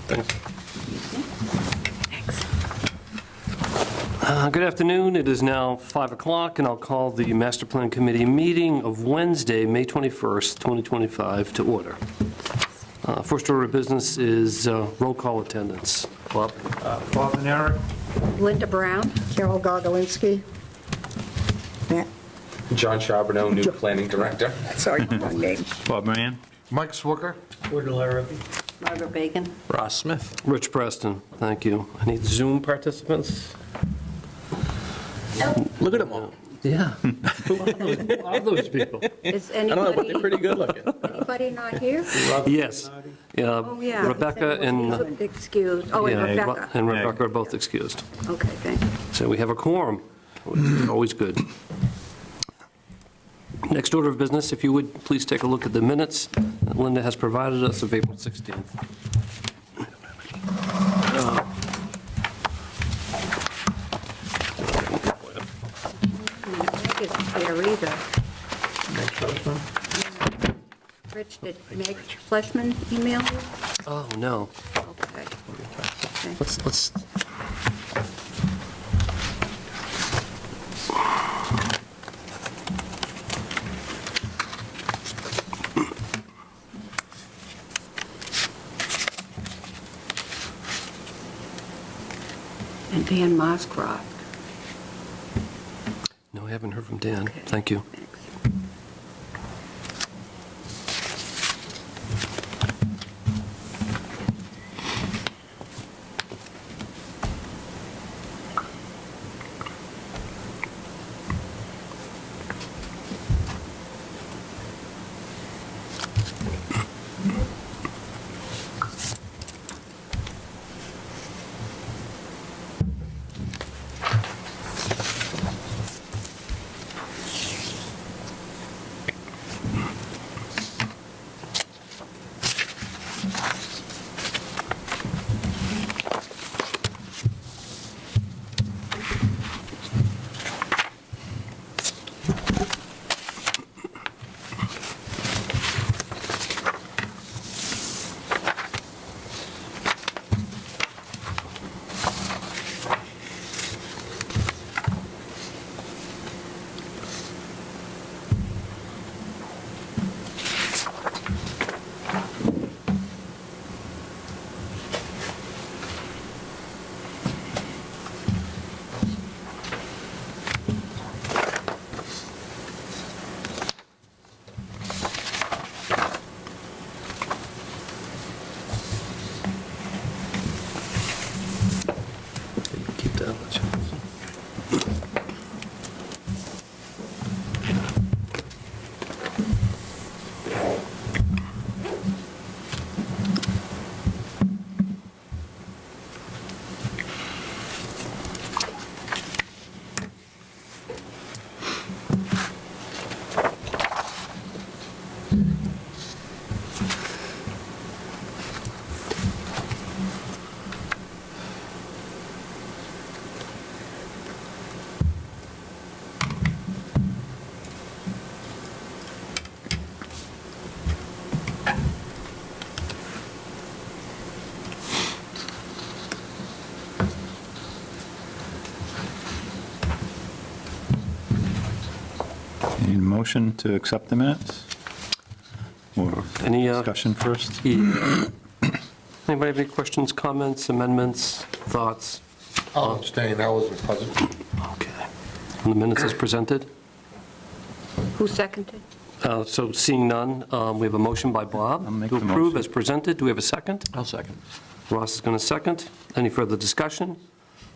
Good afternoon. It is now 5 o'clock, and I'll call the Master Plan Committee meeting of Wednesday, May 21st, 2025, to order. First order of business is roll call attendance. Bob? Bob and Eric. Linda Brown. Carol Gogolinsky. Matt, John Charbonneau, new planning director. sorry, wrong name. Bob Moran. Mike Swooker. Margaret Bacon. Ross Smith. Rich Preston, thank you. Any Zoom participants? Look at them all. Yeah. Who are those people? Is I don't know, but they're pretty good looking. anybody not here? Yes. Oh, yeah. Rebecca and Excused. Oh, and yeah, Rebecca. and Rebecca are both excused. Okay, thank you. So we have a quorum, which is always good. Next order of business, if you would please take a look at the minutes that Linda has provided us of April 16th. I think it's there either. Rich, did Meg Fleshman email you? Oh, no. Okay. Okay. Let's. And Dan Moscroft. No, I haven't heard from Dan. Okay. Thank you. Thanks. Keep that. Need a motion to accept the minutes? Or Any, discussion first? Anybody have any questions, comments, amendments, thoughts? I'll abstain, I wasn't present. Okay. On the minutes as presented? Who seconded? So seeing none, we have a motion by Bob I'll make to the approve motion. as presented. Do we have a second? I'll second. Ross is going to second. Any further discussion?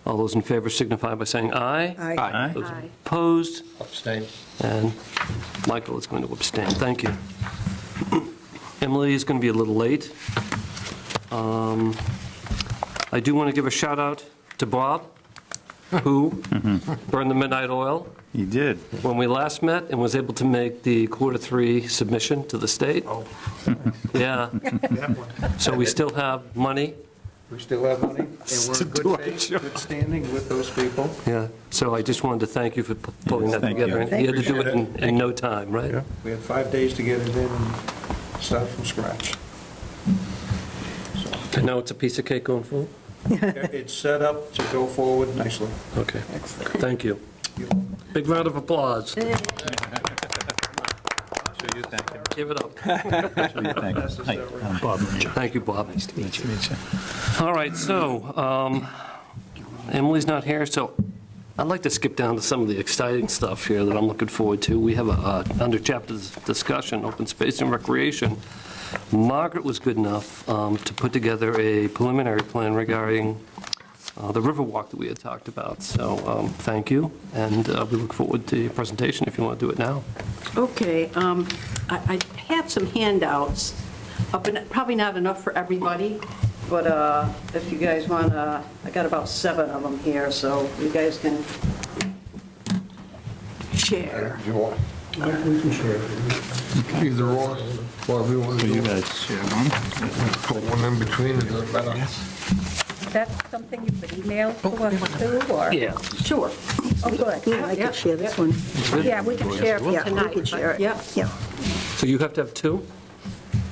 All those in favor signify by saying aye. Aye. Aye. Those Aye. opposed? Abstain. And Michael is going to abstain. Thank you. Emily is going to be a little late. I do want to give a shout out to Bob, who burned the midnight oil You did. when we last met and was able to make the Q3 submission to the state. Oh, Yeah, so we still have money. We still have money, and we're in good faith, good standing with those people. Yeah, so I just wanted to thank you for pulling that Thank you. together. And you had to do it in no time, right? Yeah. We had 5 days to get it in and start from scratch. So, And now it's a piece of cake going forward? It's set up to go forward nicely. Okay, thank you. Big round of applause. Give it up. Thank you, Bob. Nice to meet you. All right, so Emily's not here, so I'd like to skip down to some of the exciting stuff here that I'm looking forward to. We have under chapter discussion, open space and recreation. Margaret was good enough to put together a preliminary plan regarding the Riverwalk that we had talked about. So thank you, and we look forward to your presentation if you want to do it now. Okay, I have some handouts, but probably not enough for everybody, but if you guys want to, I got about 7 of them here, so you guys can share. If you want. We can share. Either or, whatever you want to So you do. guys share one? Put one in between, it doesn't matter. Is that something you could email to us too, or? Yeah. Sure. Oh, good. Yeah, I could share this one. Yeah, we can share it Yeah, tonight. we could share it. Yeah. Yeah. So you have to have 2?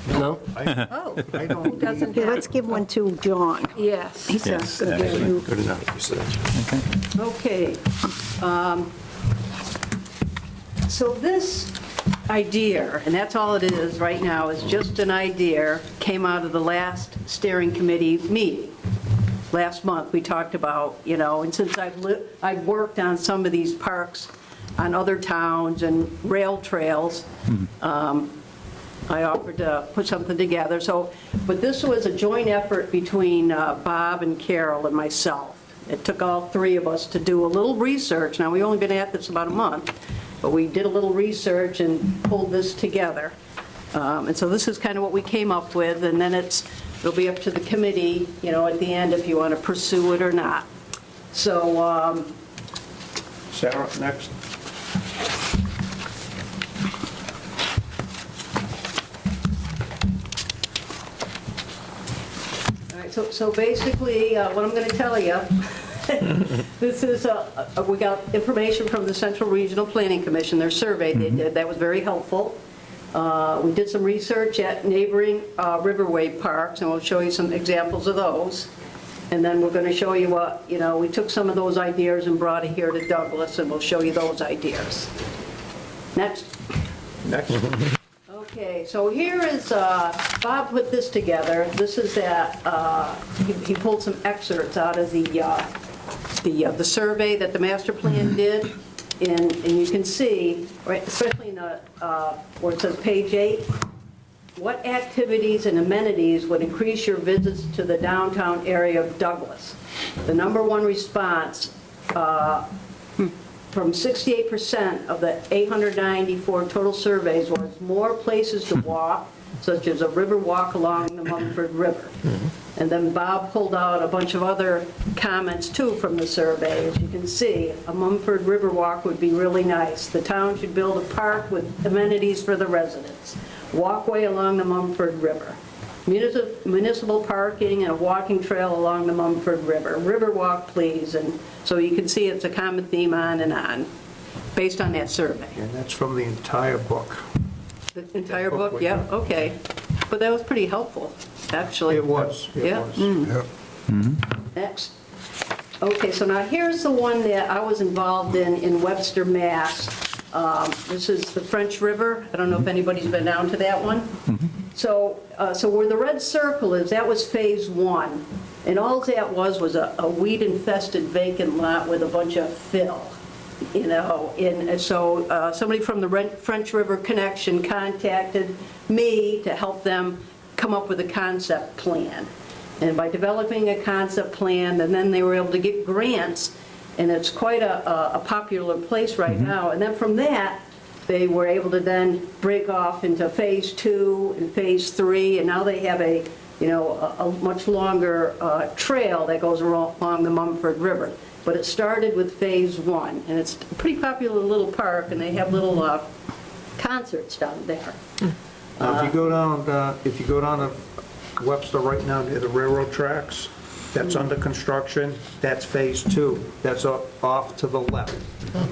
No? Oh, who doesn't Here, have? let's give one to John. Yes. He's Yes, going to give you. good enough. Okay. Okay. So this idea, and that's all it is right now, is just an idea, came out of the last steering committee meeting. Last month, we talked about, and since I've worked on some of these parks on other towns and rail trails, I offered to put something together. So, but this was a joint effort between Bob and Carol and myself. It took all 3 of us to do a little research. Now, we've only been at this about a month, but we did a little research and pulled this together. And so this is kind of what we came up with, and then it'll be up to the committee, at the end if you want to pursue it or not. So, Sarah, next. all right, so basically, what I'm going to tell you, this is, we got information from the Central Regional Planning Commission, their survey they did, that was very helpful. We did some research at neighboring riverway parks, and we'll show you some examples of those. And then we're going to show you what, we took some of those ideas and brought it here to Douglas, and we'll show you those ideas. Next. Next. Okay, so here is, Bob put this together. This is that, he pulled some excerpts out of the survey that the master plan did. And you can see, right, especially in the, where it says page 8, what activities and amenities would increase your visits to the downtown area of Douglas? The number 1 response from 68% of the 894 total surveys was more places to walk, such as a river walk along the Mumford River. And then Bob pulled out a bunch of other comments too from the survey. As you can see, a Mumford River walk would be really nice. The town should build a park with amenities for the residents. Walkway along the Mumford River. Municipal parking and a walking trail along the Mumford River. Riverwalk, please. And so you can see it's a common theme on and on, based on that survey. And that's from the entire book. The entire book, yeah, okay. But that was pretty helpful, actually. It was. Yeah. Yep. Next. Okay, so now here's the one that I was involved in Webster, Mass. This is the French River. I don't know if anybody's been down to that one. So where the red circle is, that was phase 1. And all that was a weed-infested vacant lot with a bunch of fill. And so somebody from the French River Connection contacted me to help them come up with a concept plan. And by developing a concept plan, and then they were able to get grants, and it's quite a popular place right now. And then from that, they were able to then break off into phase 2 and phase 3, and now they have a much longer trail that goes along the Mumford River. But it started with phase 1, and it's a pretty popular little park, and they have little concerts down there. Now, if you go down to Webster right now near the railroad tracks, that's under construction, that's phase 2. That's off to the left.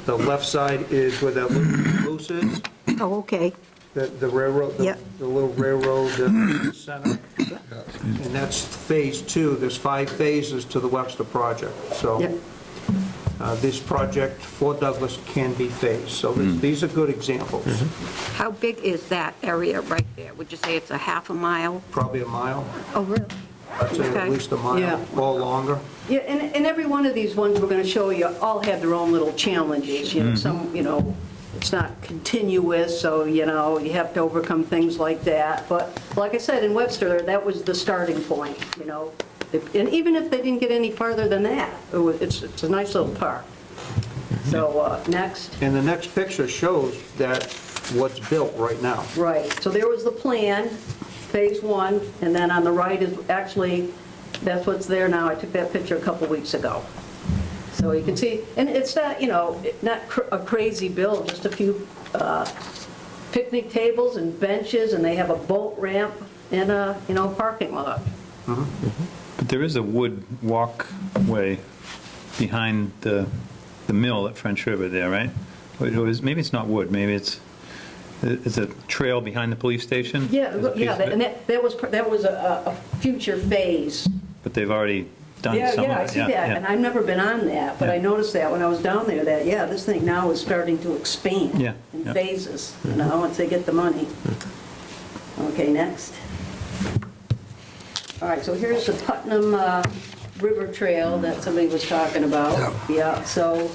The left side is where that loose is, Oh, okay. the railroad, Yep. the little railroad center. And that's phase 2. There's 5 phases to the Webster project. So Yep. this project for Douglas can be phased. So these are good examples. How big is that area right there? Would you say it's a half a mile? Probably a mile. Oh, really? I'd say at Okay. least a mile Yeah. or longer. Yeah, and every one of these ones we're going to show you all have their own little challenges, you know, some, you know, it's not continuous, so, you know, you have to overcome things like that. But like I said, in Webster, that was the starting point, you know. And even if they didn't get any farther than that, it's a nice little park. So, next. And the next picture shows that what's built right now. Right, so there was the plan, phase 1, and then on the right is actually, that's what's there now. I took that picture a couple weeks ago. So you can see, and it's not, you know, not a crazy build, just a few picnic tables and benches, and they have a boat ramp and a, you know, parking lot. But there is a wood walkway behind the mill at French River there, right? Maybe it's not wood, maybe it's a trail behind the police station? Yeah, There's a piece yeah, of it? and that was a future phase. But they've already done Yeah, some of it. yeah, I see that, and I've never been on that, but I Yeah. noticed that when I was down there, that, yeah, this thing now is starting to expand Yeah, in yeah. phases, you know, once they get the money. Okay, next. All right, so here's the Putnam River Trail that somebody was talking about. Yeah, so,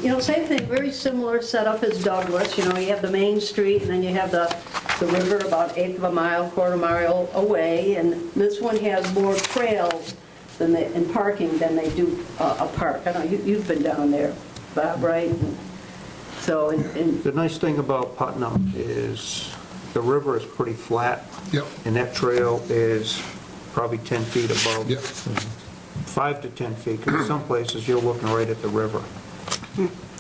you know, same thing, very similar setup as Douglas, you know, you have the main street, and then you have the river about eighth of a mile, quarter mile away, and this one has more trails and parking than they do a park. I don't know, you've been down there, Bob, right? So, and The nice thing about Putnam is the river is pretty flat. Yep. And that trail is probably 10 feet above. Yep. 5 to 10 feet, because in some places you're looking right at the river.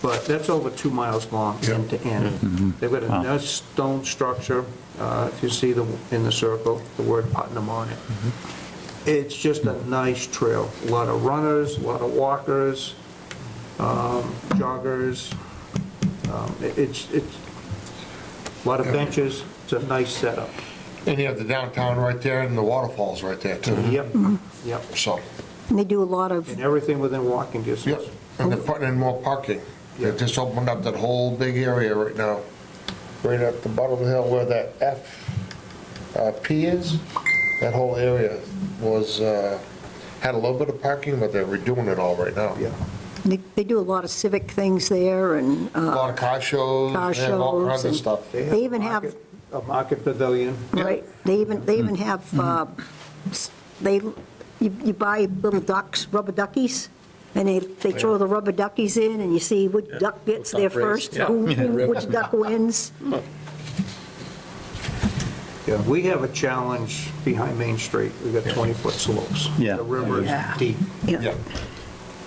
But that's over 2 miles long, Yeah. end to end. They've got a nice stone structure, if you see in the circle, the word Putnam on it. It's just a nice trail. A lot of runners, a lot of walkers, joggers. It's a lot of benches. It's a nice setup. And you have the downtown right there and the waterfalls right there too. Yep, yep. So, And they do a lot of, And everything within walking distance. yep, and they're putting in more parking. They just opened up that whole big area right now, right at the bottom of the hill where that P is. That whole area was, had a little bit of parking, but they're redoing it all right now. Yeah. they do a lot of civic things there, and A lot of car shows, Car and all shows kinds of and- stuff. They even have- A market pavilion. right, they even have, you buy little ducks, rubber duckies, and they throw the rubber duckies in, and you see which duck gets there first, which duck wins. Yeah, we have a challenge behind Main Street. We've got 20-foot slopes. Yeah. The river is deep. Yeah.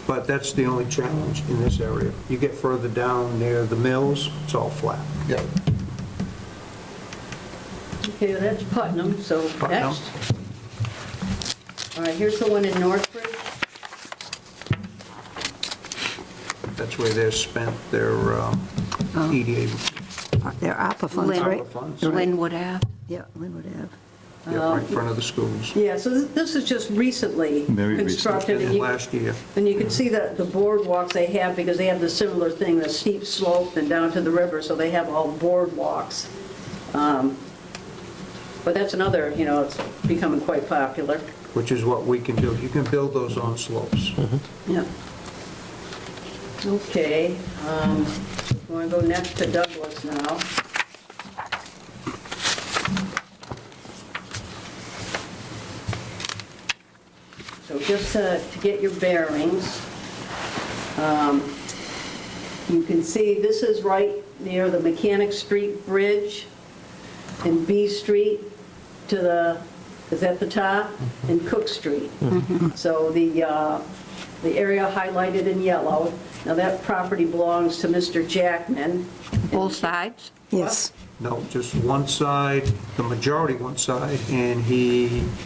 But that's the only challenge in this area. You get further down near the mills, it's all flat. Yeah. okay, that's Putnam, so Putnam. next. All right, here's the one in Northbridge. That's where they've spent their EDA They're ARPA funds, Lynn. right? ARPA funds. Linwood Ave? Yeah, Linwood Ave. Yeah, right in front of the schools. Yeah, so this is just recently Very recent. constructed. and you- Last year. And you can see the boardwalks they have, because they have the similar thing, the steep slope and down to the river, so they have all boardwalks. But that's another, you know, it's becoming quite popular. Which is what we can do. You can build those on slopes. Yeah. Okay, we want to go next to Douglas now. So just to get your bearings, you can see this is right near the Mechanic Street Bridge and B Street to the, is at the top, and Cook Street. So the area highlighted in yellow, now that property belongs to Mr. Jackman. Both sides? Yes. No, just one side, the majority one side, and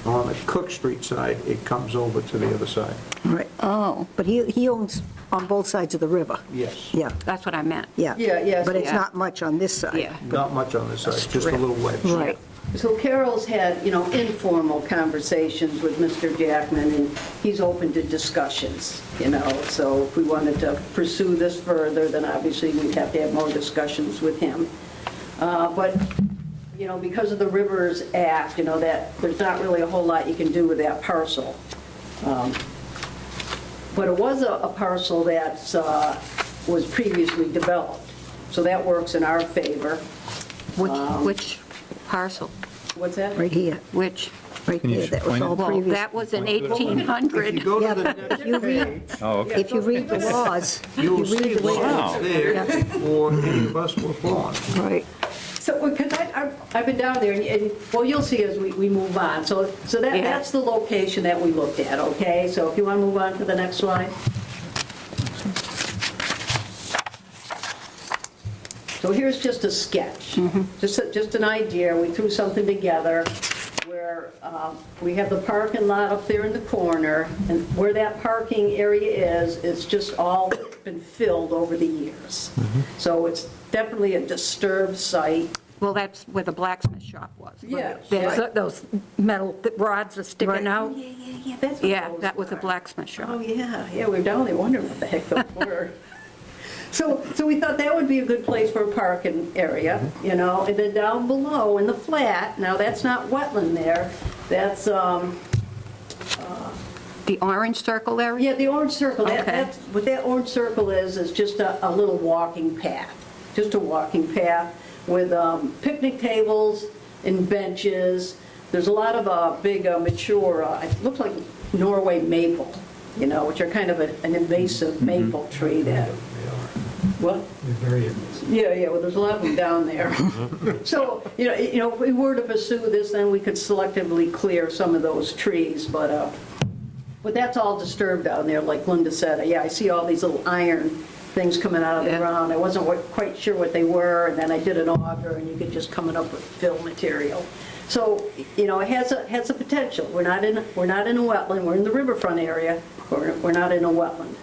on the Cook Street side, it comes over to the other side. Right. Oh, But he owns on both sides of the river. Yes. Yeah, that's what I meant. yeah. Yeah, yes, But it's yeah. not much on this side. Yeah. Not much on this side, just a little wedge. Right. So Carol's had, informal conversations with Mr. Jackman, and he's open to discussions, So if we wanted to pursue this further, then obviously we'd have to have more discussions with him. But, because of the Rivers Act, that there's not really a whole lot you can do with that parcel. But it was a parcel that was previously developed, so that works in our favor. Which parcel? What's that? Right here, Which? right Can you there, that was explain all it? Well, previous. that was in If you 1800. go Yeah, to the but next if you read, page, Oh, okay. if you read the laws, you'll you see read the way what's there Yeah. before any of us were born. Right. So, because I've been down there, and, well, you'll see as we move on. So Yeah. that's the location that we looked at, okay? So if you want to move on to the next slide. So here's just a sketch, just an idea. We threw something together where we have the parking lot up there in the corner, and where that parking area is, it's just all been filled over the years. So it's definitely a disturbed site. Well, that's where the blacksmith shop was. Yeah. There's Right. those metal rods are sticking out. Yeah, that's what Yeah, those that was a were. blacksmith Oh, shop. yeah, we were down there wondering what the heck those were. So we thought that would be a good place for a parking area, and then down below in the flat, now that's not wetland there, that's, The orange circle area? yeah, the orange circle, Okay. that's, what that orange circle is just a little walking path, just a walking path with picnic tables and benches. There's a lot of big mature, it looks like Norway maple, which are kind of an invasive maple tree that, what? Yeah, well, there's a lot of them down there. So, if we were to pursue this, then we could selectively clear some of those trees, but that's all disturbed down there, like Linda said. Yeah, I see all these little iron things coming out of the Yeah. ground. I wasn't quite sure what they were, and then I did an auger, and you could just coming up with fill material. So, it has a potential. We're not in a wetland. We're in the riverfront area. We're not in a wetland.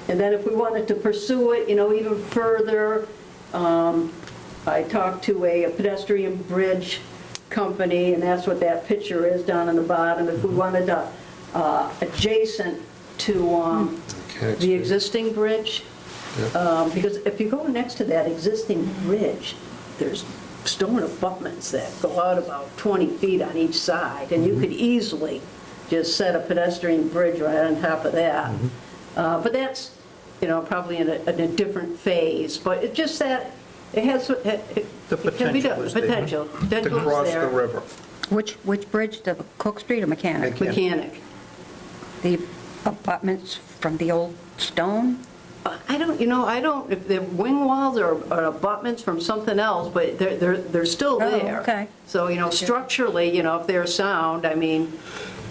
And then if we wanted to pursue it, even further, I talked to a pedestrian bridge company, and that's what that picture is down on the bottom. If we wanted to, adjacent to the existing bridge, because if you go next to that existing bridge, there's stone abutments that go out about 20 feet on each side, and you could easily just set a pedestrian bridge right on top of that. But that's, probably in a different phase, but it's just that it has, it can be done. potential is there. Potential. To Potential is cross the there. river. Which bridge, the Cook Street or Mechanic? Mechanic. The abutments from the old stone? I don't, if they're wing walls or abutments from something else, but they're still Oh, there. okay. So, structurally, if they're sound, I mean,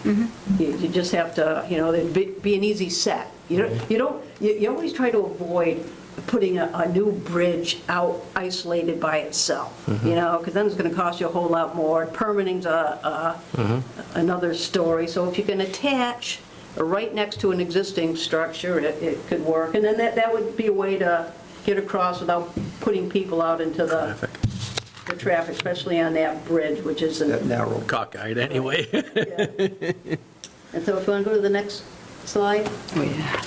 you just have to, there'd be an easy set. You always try to avoid putting a new bridge out isolated by itself, because then it's going to cost you a whole lot more. Permitting's another story. So if you can attach right next to an existing structure, it could work. And then that would be a way to get across without putting people out into the traffic, especially on that bridge, which isn't. That narrow. Cockeyed anyway. Yeah. And so if you want to go to the next slide. Oh, yeah.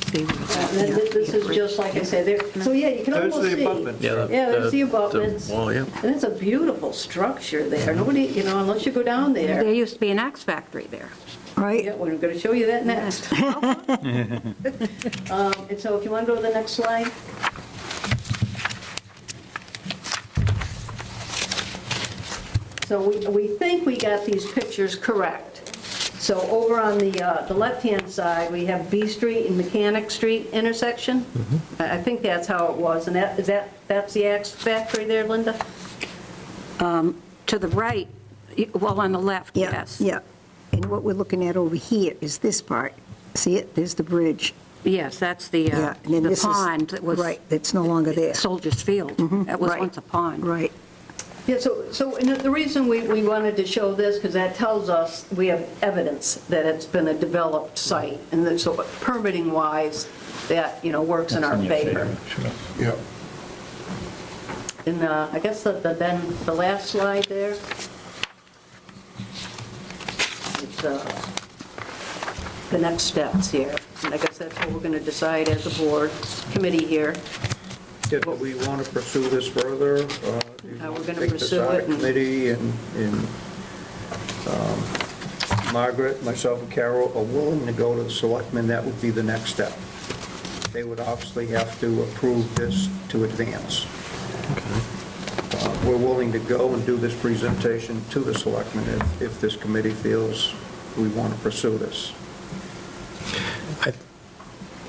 See where it's at And then here. this is just like I said, so yeah, you can There's almost the see. abutments. Yeah, there's the abutments. Well, yeah. And it's a beautiful structure there. Nobody, unless you go down There there. used to be an axe factory there. Yeah, Right? we're going to show you that next. And so if you want to go to the next slide. So we think we got these pictures correct. So over on the left-hand side, we have B Street and Mechanic Street intersection. I think that's how it was. And that's the axe factory there, Linda? To the right, well, on the left, Yeah, yes. yeah. And what we're looking at over here is this part. See it? There's the bridge. Yes, that's the Yeah. And then this is pond that was right, that's no longer there. Soldiers Field. That was right. once a pond. Right. Yeah, so and the reason we wanted to show this, because that tells us we have evidence that it's been a developed site, and that, so permitting-wise, that, works in our That's in your favor. Sure. Yeah. And I guess then the last slide there, it's the next steps here. And I guess that's what we're going to decide as a board committee here. Did we want to pursue this further? Do you How want we're gonna take this pursue out of it and- Committee and Margaret, myself, and Carol are willing to go to the selectmen, that would be the next step. They would obviously have to approve this to advance. We're willing to go and do this presentation to the selectmen if this committee feels we want to pursue this.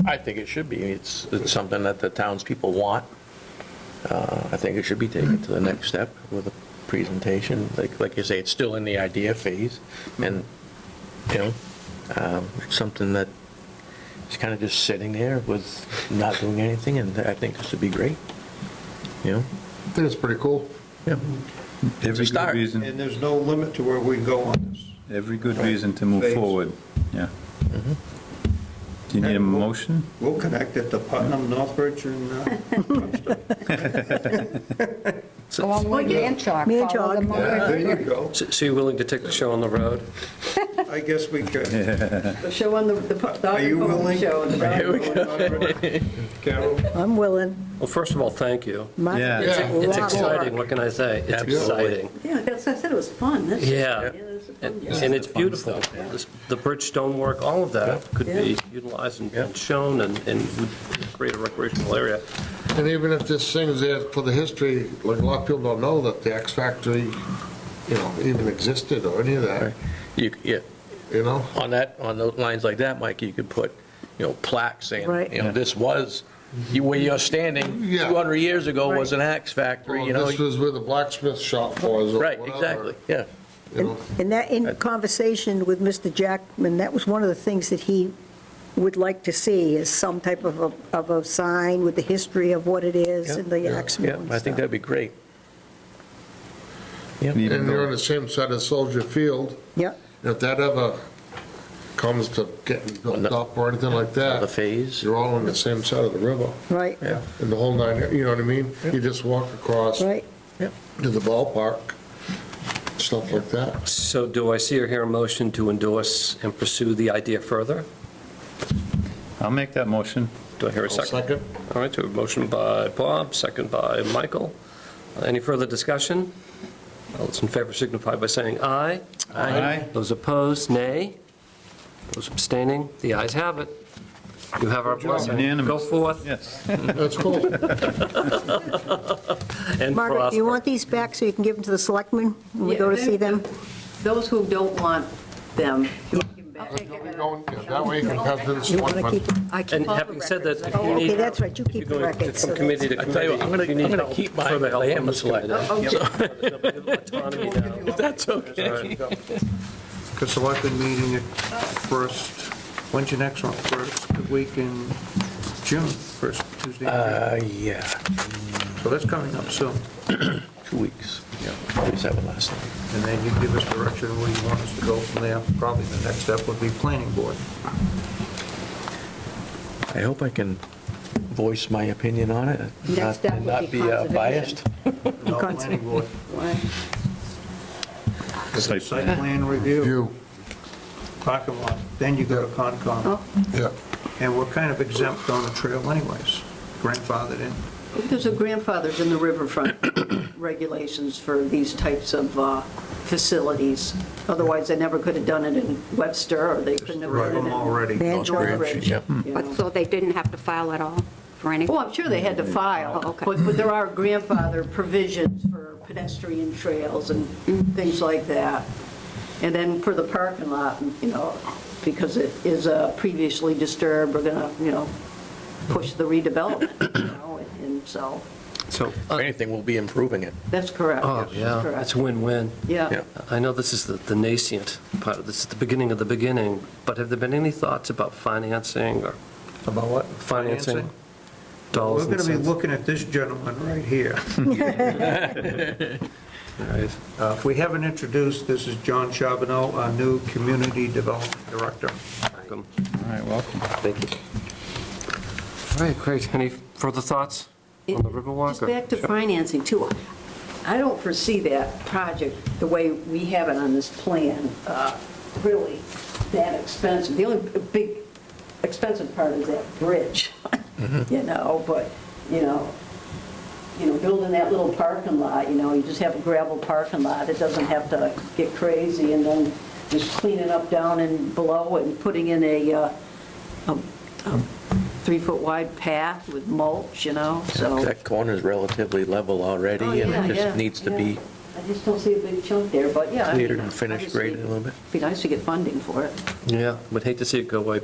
I think it should be. It's something that the townspeople want. I think it should be taken to the next step with a presentation. Like you say, it's still in the idea phase, and, you know, it's something that is kind of just sitting there with not doing anything, and I think this would be great, you know? I think it's pretty cool. Yeah. Every good start. reason, And there's no limit to where we can go on this. every good reason to move Phase. forward, yeah. Do you need a motion? We'll connect it to Putnam, Northbridge, and Webster. Along with Manchog. Manchog. follow them over. There you go. So you're willing to take the show on the road? I guess we could. The show on the Are you willing? show. The Carol? I'm willing. Well, first of all, thank you. Yeah. It's It's exciting, what can I say? It's Absolutely. exciting. Yeah, that's, I said it was fun. This- Yeah. this is And fun. and it's beautiful. The bridge stonework, all of that could be utilized and shown and would create a recreational area. And even if this thing's there for the history, like a lot of people don't know that the X Factory, you know, even existed or any of that, Yeah, you know? on those lines like that, Mike, you could put, you know, plaques saying, Right. you know, this was, where you're standing Yeah. 200 years ago was an axe factory, you know? This was where the blacksmith shop was or Right, whatever, exactly, yeah. you know? And that, in conversation with Mr. Jackman, that was one of the things that he would like to see, is some type of a sign with the history of what it is and the axe mill Yeah, and I think stuff. that'd be great. Yeah. Even And they're though- on the same side of Soldier Field. Yep, If that ever comes to getting built up or anything like The that, phase. you're all on the same side of the river. right, Yeah. And the whole nine, you know what I mean? You just walk across right. to the ballpark, stuff like that. So do I see or hear a motion to endorse and pursue the idea further? I'll make that motion. Do I hear a I'll second. All right, so a motion by Bob, second by Michael. Any further discussion? All those in favor signify by saying aye. Aye. Those opposed, nay. Those abstaining, the ayes have it. You have our blessing. Unanimous. Go forth Yes. That's cool. and Margaret, do you prosper. want these back so you can give them to the selectmen when we go to see them? Those who don't want them, you can give them back. That way you can have the You want to keep selectmen. them? I keep And all the having said that, records. if you Okay, need, that's right, you if keep you're the going records. from committee to I tell you what, committee, I'm if you need gonna help, keep mine, further help I am from a this committee. selectman. Autonomy now. If that's okay. The selectmen meeting at first, when's your next one? First week in June, first Tuesday in June. Yeah, So that's coming up soon. 2 weeks. Yeah, 27 last night. And then you give us direction where you want us to go from there. Probably the next step would be planning board. I hope I can voice my opinion on it, Next step and would not be be biased. No, planning board. Why? Site Site plan review, You, parking lot, then you go to Concom. yeah. And we're kind of exempt on the trail anyways, grandfathered in. There's a grandfathers in the riverfront regulations for these types of facilities. Otherwise, they never could have done it in Webster, or they couldn't have Right, done I'm it in already. Manchog. Northbridge. Yep. you But know. so they didn't have to file at all for anything? Well, I'm sure they had to file, Oh, okay. but there are grandfather provisions for pedestrian trails and things like that. And then for the parking lot, you know, because it is previously disturbed, we're gonna, you know, push the redevelopment, you know, and so, So, If anything, we'll be improving it. that's correct. oh, That's yeah, correct. it's win-win. Yeah. Yeah. I know this is the nascent part of this, is the beginning of the beginning, but have there been any thoughts about financing or About what? financing? We're Dollars going and to be cents? looking at this gentleman right here. Right. If we haven't introduced, this is John Charbonneau, our new Community Development Director. Welcome. All right, welcome. Thank you. All right, great. Any further thoughts? On the Riverwalk? Just back to financing too. I don't foresee that project, the way we have it on this plan, really that expensive. The only big expensive part is that bridge, you know, but, you know, building that little parking lot, you know, you just have a gravel parking lot. It doesn't have to get crazy, and then just cleaning up down and below and putting in a 3-foot wide path with mulch, you know, so. That corner's relatively level already, Oh, and yeah, it yeah, just needs to be yeah. I just don't see a big chunk there, but yeah. I cleared mean, and finished, obviously, graded a little bit. Be nice to get funding for it. Yeah, would hate to see it go away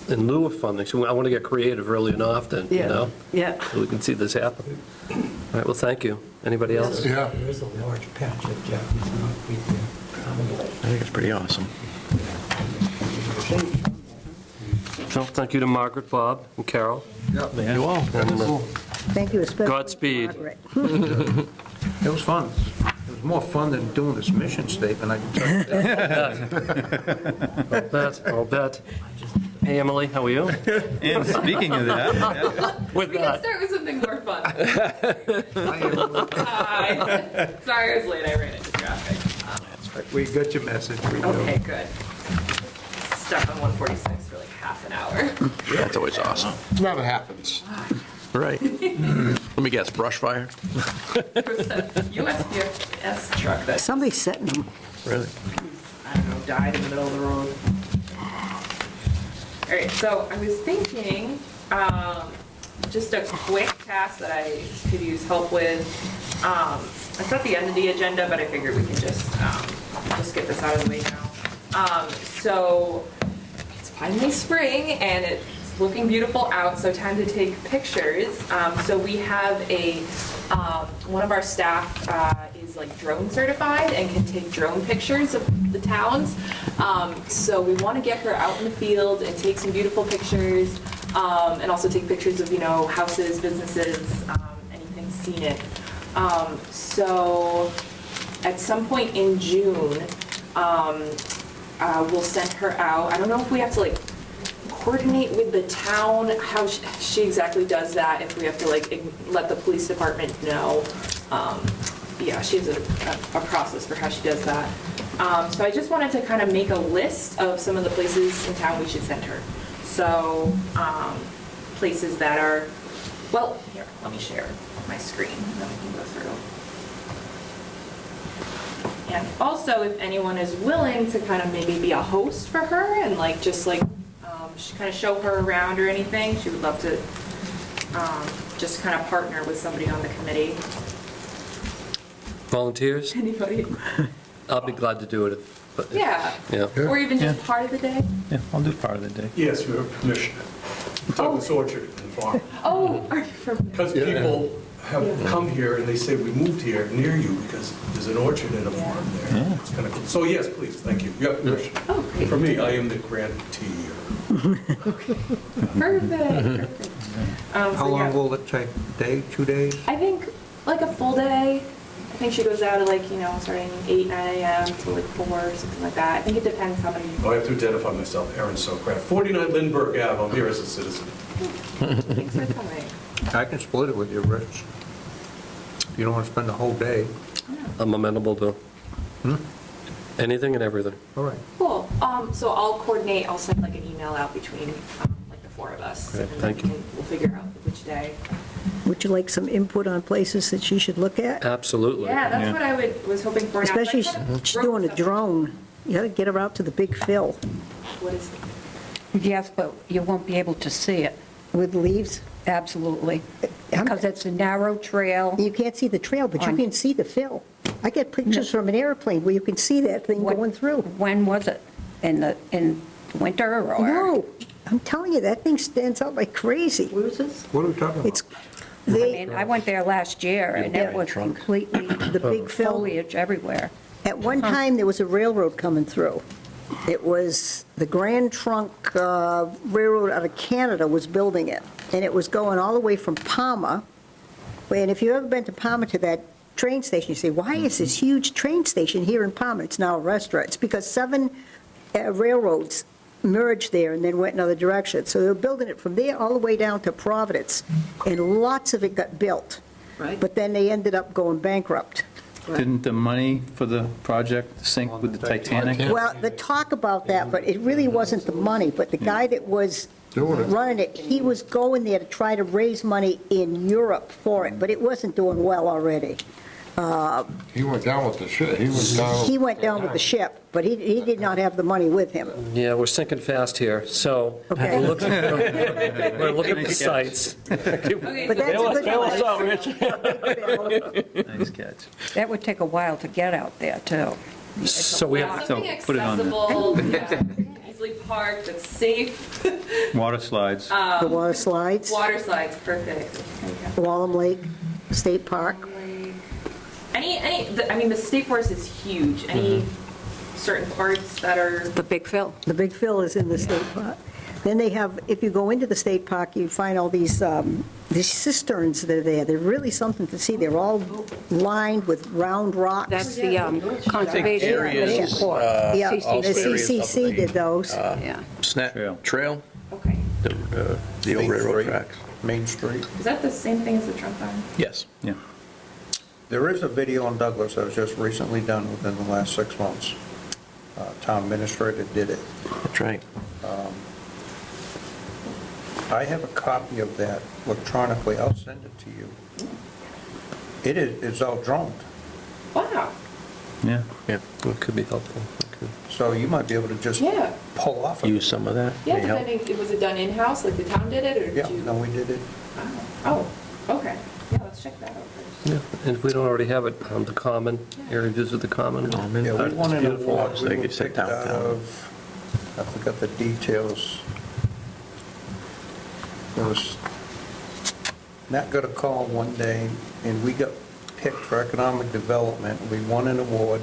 in lieu of funding, so I want to get creative early and often, you Yeah, know? yeah. So we can see this happen. All right, well, thank you. Anybody else? Yeah. There is a large patch that Jackie's not beat there. I think it's pretty awesome. So thank you to Margaret, Bob, and Carol. You all. And Thank you especially. Godspeed. Margaret. It was fun. It was more fun than doing this mission statement, I can tell you that. I'll bet. Hey, Emily, how are you? And speaking of that, With We can that, start with something more fun. Hi. Sorry I was late, I ran into traffic. We got your message, we do. Okay, good. Stuck on 146 for like half an hour. That's always awesome. Never happens. Right. Let me guess, brush fire? There was a USPS truck that, Somebody's setting them. Really? I don't know, died in the middle of the road. All right, so I was thinking, just a quick task that I could use help with. It's at the end of the agenda, but I figured we can just get this out of the way now. So it's finally spring and it's looking beautiful out, so time to take pictures. So we have one of our staff is like drone certified and can take drone pictures of the towns. So we want to get her out in the field and take some beautiful pictures, and also take pictures of, you know, houses, businesses, anything scenic. So at some point in June, we'll send her out. I don't know if we have to like coordinate with the town how she exactly does that, if we have to like let the police department know. Yeah, she has a process for how she does that. So I just wanted to kind of make a list of some of the places in town we should send her. So places that are, well, here, let me share my screen and then we can go through. And also, if anyone is willing to kind of maybe be a host for her and like just like kind of show her around or anything, she would love to just kind of partner with somebody on the committee. volunteers? Anybody? I'll be glad to do it. But Yeah. Yeah. Or even just Yeah. part of the day. yeah, I'll do part of the day. Yes, you have permission. Douglas Orchard and Farm. Oh, are you from? Because people have come here and they say, we moved here near you because there's an orchard and a farm there. It's kind of cool. So yes, please, thank you. You have permission. Oh, great. For me, I am the grantee. Perfect. How So, long yeah. will it take? Day, 2 days? I think like a full day. I think she goes out at like, you know, starting 8, 9 a.m. to like 4 or something like that. I think it depends how many. Oh, I have to identify myself, Aaron Sokrat, 49 Lindbergh Ave. I'm here as a citizen. Thanks for coming. I can split it with you, Rich. You don't want to spend the whole day. I'm amenable to anything and everything. All right. Cool. So I'll coordinate, I'll send like an email out between like the 4 of us. Okay, and then thank you. We'll figure out which day. Would you like some input on places that she should look at? Absolutely. Yeah, that's Yeah. what I was hoping for now. Especially So I kind of she's wrote doing a some- drone. You gotta get her out to the Big Phil What is it? Yes, but you won't be able to see it. with leaves. Absolutely. Because it's a narrow trail. You can't see the trail, but you On- can see the fill. I get pictures from an airplane where you can see that thing What- going through. When was it? In winter or? No, I'm telling you, that thing stands out like crazy. Where is this? What are we talking about? It's, I they, mean, I went there last year and it was completely the Big Phil, foliage everywhere. at one time, there was a railroad coming through. It was the Grand Trunk Railroad out of Canada was building it, and it was going all the way from Palmer. And if you've ever been to Palmer to that train station, you say, why is this huge train station here in Palmer? It's now a restaurant. It's because 7 railroads merged there and then went another direction. So they were building it from there all the way down to Providence, and lots of it got built. Right. But then they ended up going bankrupt. Didn't the money for the project sink with the Titanic? Well, the talk about that, but it really wasn't the money, but the guy that was Doing it. running it, he was going there to try to raise money in Europe for it, but it wasn't doing well already. He went down with the ship, He went down with the ship, but he did not have the money with him. Yeah, we're sinking fast here, so Okay. we're looking at the sites. But that's a good one. Nice catch. That would take a while to get out there, too. So we have, Something put it on there. accessible, yeah, easily parked, that's safe. Water slides. The water slides, Water slides, perfect. Wallem Lake State Park. I mean, the state forest is huge. Any certain parts that are, The Big Phil. The Big Phil is in the state park. Then they have, if you go into the state park, you find all these cisterns that are there. They're really something to see. They're all lined with round rocks. That's the conservation areas, report. Yeah, the also areas of CCC the, did those. Yeah. Trail, okay. the old railroad tracks. Main Street. Is that the same thing as the Trump farm? Yes. Yeah. There is a video on Douglas that was just recently done within the last 6 months. Town administrator did it. That's right. I have a copy of that electronically. I'll send it to you. It's all droned, Wow. Yeah. Yeah. it could be helpful. so you might be able to just Yeah. pull off of Use it. some of that. Yeah, May help. depending, was it done in-house, like the town did it, or Yeah, did you? no, we did it. Oh, okay. Yeah, let's check that out first. Yeah, and if we don't already have it, the common, area visit the common. Yeah, we won an beautiful. award. So they We could say picked out downtown. of- I forgot the details. There was, Matt got a call one day, and we got picked for economic development. We won an award.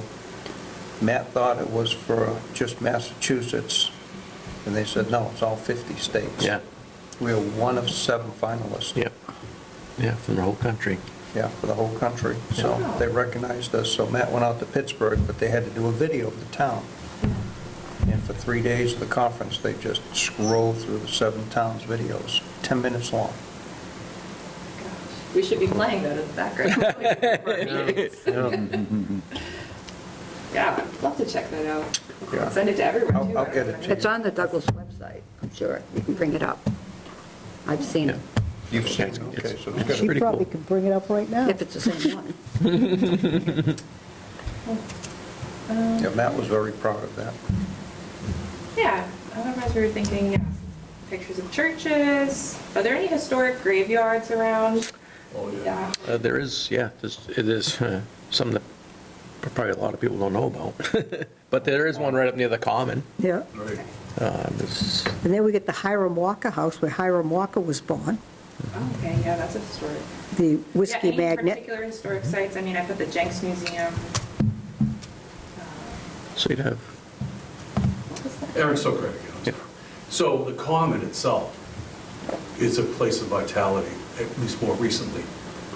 Matt thought it was for just Massachusetts, and they said, no, it's all 50 states. Yeah. We are one of 7 finalists. Yep. Yeah, from the whole country. Yeah, for the whole country. So they recognized us. So Matt went out to Pittsburgh, but they had to do a video of the town. And for 3 days of the conference, they just scrolled through the 7 towns' videos, 10 minutes long. We should be playing that in the background. Yeah, I'd love to check that out. Yeah. Send it to everyone, too. I'll get it to It's on the Douglas website, I'm sure. You can bring it up. I've seen it, You've seen it, okay, so it's She good. probably could bring it up right now. if it's the same one. Yeah, Matt was very proud of that. Yeah, otherwise we were thinking, yeah, pictures of churches. Are there any historic graveyards around? Oh, yeah. Yeah. There is, yeah, it is something that probably a lot of people don't know about. But there is one right up near the Common. Yeah. Right. This- And then we get the Hiram Walker House, where Hiram Walker was born, Okay, yeah, that's a historic. the whiskey Yeah, any magnet. particular historic sites? I mean, I put the Jenks Museum. So you'd have, What was that? Aaron Sokrat Yeah. again. So the Common itself is a place of vitality, at least more recently.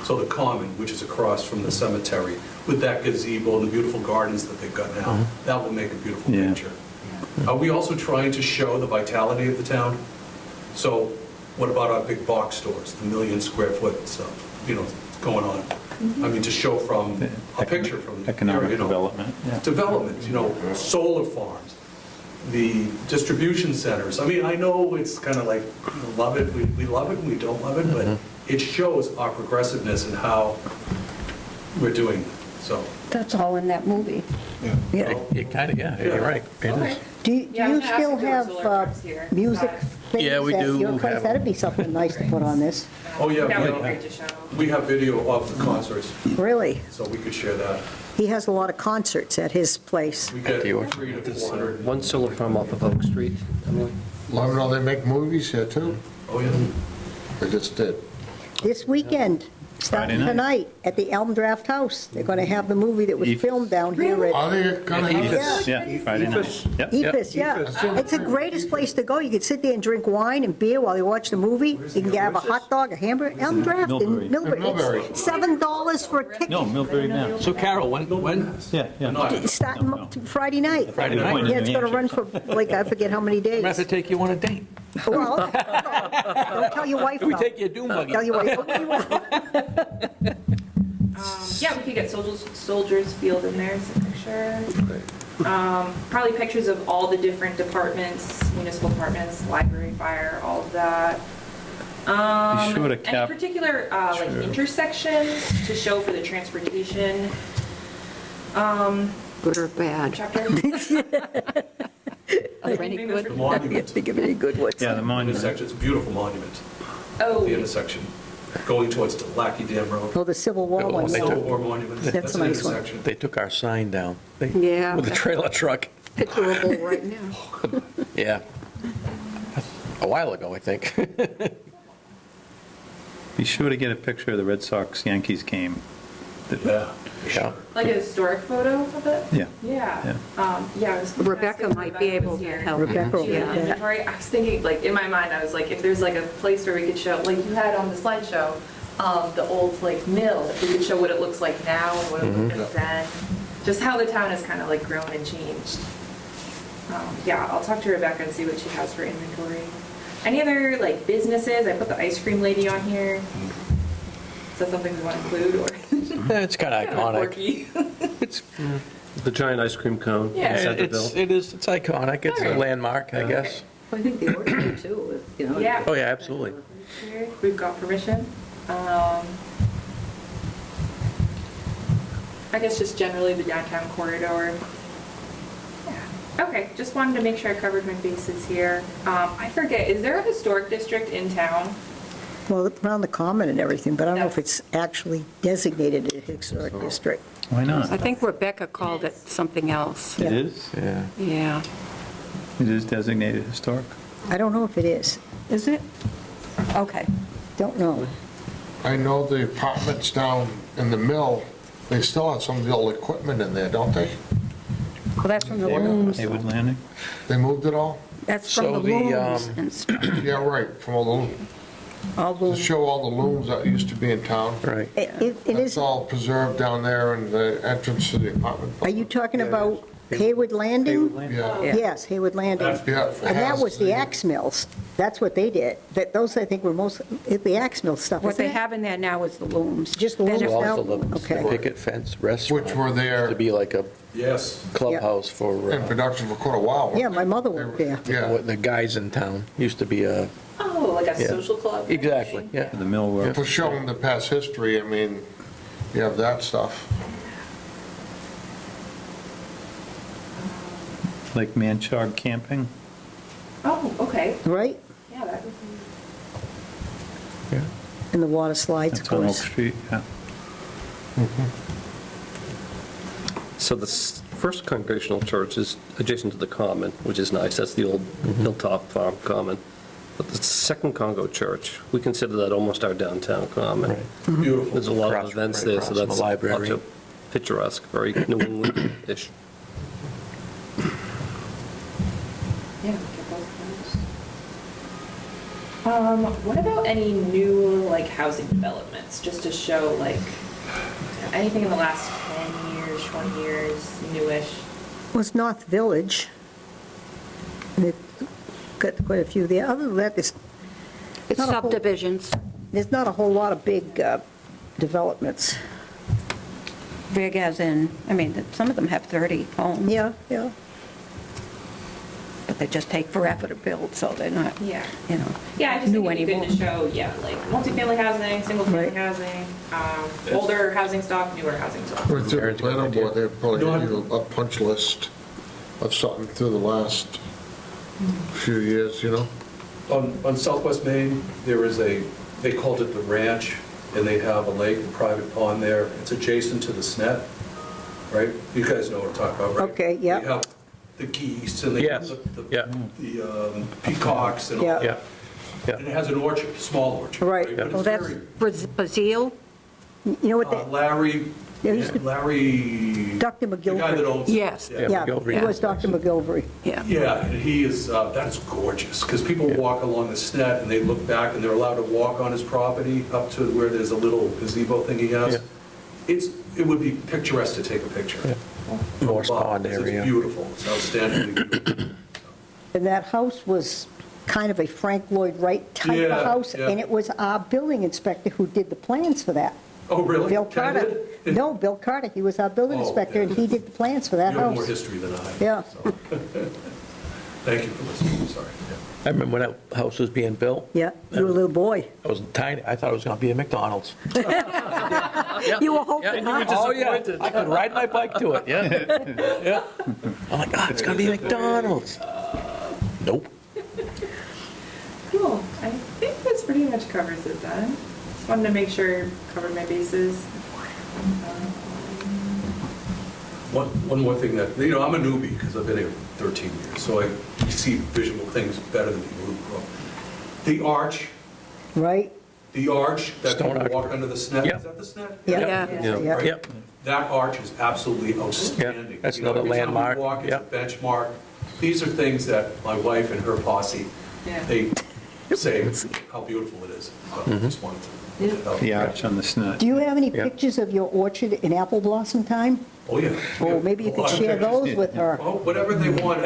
So the Common, which is across from the cemetery, with that gazebo and the beautiful gardens that they've got now, that will make a beautiful Yeah. picture. Are we also trying to show the vitality of the town? So what about our big box stores, the 1 million square foot stuff, going on? I mean, to show from, a picture from the Economic area, development, yeah. Development, solar farms, the distribution centers. I mean, I know it's kind of like, love it, we love it, and we don't love it, but it shows our progressiveness and how we're doing, so. That's all in that movie. Yeah. it kind of, yeah, you're right. It Okay. is. Do you Yeah, I'm you gonna ask still if there were have solar parks here. music things Yeah, we at do your place? have- That'd be something nice to put on this. Oh, yeah, That would be we great have- to show. we have video of the concerts, Really? so we could share that. He has a lot of concerts at his place. We get the orchard. 300 to There's 400. one solar farm off of Oak Street. Emily? Love it how they make movies here too. Oh, yeah. They just did. This weekend, Starting Friday night. tonight at the Elm Draft House. They're going to have the movie that was Ephes. filmed down here at Are they gonna have Ephes, this? yeah, Friday night. Yep. Ephes, yeah. It's the greatest place to go. You can sit there and drink wine and beer while you watch the movie. You can have a hot dog, a hamburger, Elm Draft Millbury. in Millbury. Millbury. It's $7 for a ticket. No, Millbury now. So Carol, when? Yeah, yeah. It's starting Friday night. Friday night? Yeah, it's going to run for, like, I forget how many days. I'm gonna have to take you on a date. Well, don't tell your wife, Can we though. take you a dune buggy? Tell your wife. Yeah, we could get Soldiers Field in there as a picture. Probably pictures of all the different departments, municipal departments, library, fire, all of that. Be sure to Any cap. particular like Sure. intersections to show for the transportation Good or bad? chapter? Are there any Anything that's good? The monument. Think of any good ones. Yeah, the monument. Intersection, it's a beautiful monument, Oh, the intersection, going towards the Lackey Dam Road. Oh, the Civil War one, They yeah. Civil War Monument, That's that's a an nice one. intersection. They took our sign down. Yeah. With a trailer truck. Picturable right now. Yeah. A while ago, I think. Be sure to get a picture of the Red Sox-Yankees game. Yeah. Yeah. like a historic photo of it? Yeah. Yeah. Yeah. I was Rebecca asking if might be Rebecca able was to here. help. Rebecca will She had get an that. inventory. I was thinking, like, in my mind, I was like, if there's like a place where we could show, like you had on the slideshow, the old like mill, if we could show what it looks like now and what it looked like then, just how the town has kind of like grown and changed. Yeah, I'll talk to Rebecca and see what she has for inventory. Any other like businesses? I put the ice cream lady on here. Is that something we want to include or? Yeah, it's kind of iconic. Quirky. It's, The giant ice cream cone in Yeah, Centerville. it's iconic. It's a Alright. landmark, I guess. I think the ordinary too, you know. Yeah. Oh, yeah, absolutely. Here, we've got permission. I guess just generally the downtown corridor. Yeah. Okay, just wanted to make sure I covered my bases here. I forget, is there a historic district in town? Well, around the common and everything, but I don't know if That's- it's actually designated a historic district. Why not? I think Rebecca called it something else. It is? Yeah. Yeah. It is designated historic? I don't know if it is. Is it? Okay. Don't know. I know the apartments down in the mill, they still have some of the old equipment in there, don't they? Well, that's from the looms. Haywood Landing? They moved it all? That's So from the the, looms and stuff. Yeah, right, from all the, All to looms. show all the looms that used to be in town. Right. It That's is, all preserved down there in the entrance to the apartment. are you talking about Haywood Landing? Yeah, Yes, Haywood Landing. yeah. And that was the axe mills. That's what they did. Those, I think, were most, the axe mill stuff, What wasn't they it? have in there now is the looms. Just the Then looms it- now? Also, the Okay. picket fence restaurant. Which were there- Used to be like a Yes. clubhouse for In production for quite a while. Yeah, my mother worked there. Yeah, what the guys in town. Used to be a, Oh, like a Yeah. social club? exactly, yeah. The mill work? for showing the past history, I mean, you have that stuff. Like Manchog Camping? Oh, okay. Right? Yeah, that would be. Yeah. And the water slides, of That's on Oak course. Street, yeah. So the First Congregational Church is adjacent to the Common, which is nice. That's the old Hilltop Farm Common. But the Second Congo Church, we consider that almost our downtown Common. Right. Beautiful. There's a lot of Across- events right there, so across from that's the library. also picturesque, very New England-ish. Yeah, we get both those. What about any new, like, housing developments, just to show, like, anything in the last 10 years, 20 years, newish? Was North Village. They've got quite a few there. Other than that, It's Not a whole- subdivisions. there's not a whole lot of big developments. Big as in, I mean, some of them have 30 homes. Yeah, yeah. But they just take forever to build, so they're not, Yeah. you know. Yeah, I just new think it'd be good anymore. to show, yeah, like, multifamily housing, single-family Right. housing, older housing stock, newer housing stock. With the Very good planning idea. board, they probably No, give you a punch list of something through the last few years, you know? On Southwest Main, there is they called it the Ranch, and they have a lake, a private pond there. It's adjacent to the SNET, right? You guys know what I'm talking about, right? Okay, yeah. They have the geese and they Yes, have yeah. the peacocks and all Yeah. that. Yeah. And it has an orchard, a small orchard. Right. But Well, it's that's very, Brazil, You know what, Larry, Yeah, he's the- Larry, Dr. the guy that McGilvery. owns. it. Yes. Yeah. Yeah, McGilvery. he was Dr. McGilvery. Yeah. Yeah, and he is, that's gorgeous, because people walk along the Snet and they look back and they're allowed to walk on his property up to where there's a little gazebo thing he has. It would be picturesque to take a picture. from Morse above, Pond because area. It's beautiful, it's outstandingly beautiful. And that house was kind of a Frank Lloyd Wright type Yeah, of house, yeah. and it was our building inspector who did the plans for that. Oh, really? Bill Ken Carter. did? No, Bill Carter, he was our building Oh, inspector, and yeah. he did the plans for that You have more house. history than I. Yeah. so. Thank you for listening, I'm sorry. Yeah. I remember when that house was being built. Yeah, you were a little boy. I was tiny. I thought it was going to be a McDonald's. You were hoping, huh? Oh, yeah. I could ride my bike to it, yeah. Yeah. I'm like, it's going to be McDonald's. Nope. Cool. I think this pretty much covers it then. Just wanted to make sure covered my bases. One more thing that, I'm a newbie because I've been here 13 years, so I see visual things better than people who grow up. The arch Right? that Stone people Arch. walk under the Snet, Yeah. is that the Snet? Yeah. Yeah. Yeah. Right. Yep. That arch is absolutely outstanding. Yeah, that's You know, another landmark. Every time we walk, it's Yep. a benchmark. These are things that my wife and her posse, Yeah. they say how beautiful it is. So I just wanted to help. The arch on the Snet. Do you have any Yeah. pictures of your orchard in apple blossom time? Oh, yeah. Or maybe you A could lot of share pictures. those with her. Oh, whatever they want.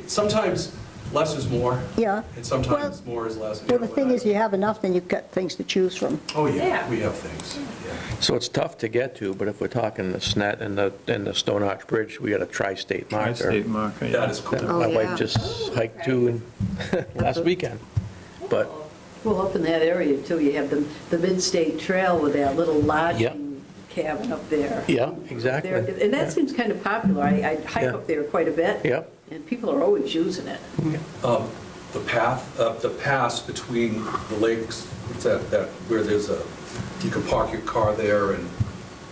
Sometimes less is more. Yeah. And sometimes more is less. Well, the thing is, you have enough, then you've got things to choose from. Oh, yeah, Yeah. we have things. Yeah. So it's tough to get to, but if we're talking the Snet and the Stone Arch Bridge, we got a tri-state marker. Tri-state marker, That yeah. is cool. that Oh, my yeah. wife just hiked to last weekend. But, Well, up in that area too, you have the Mid-State Trail with that little lodging cabin up there. yeah, exactly. There- And that seems kind of popular. I hike Yeah. up there quite a bit. Yeah. And people are always using it. The pass between the lakes, what's that where there's you can park your car there and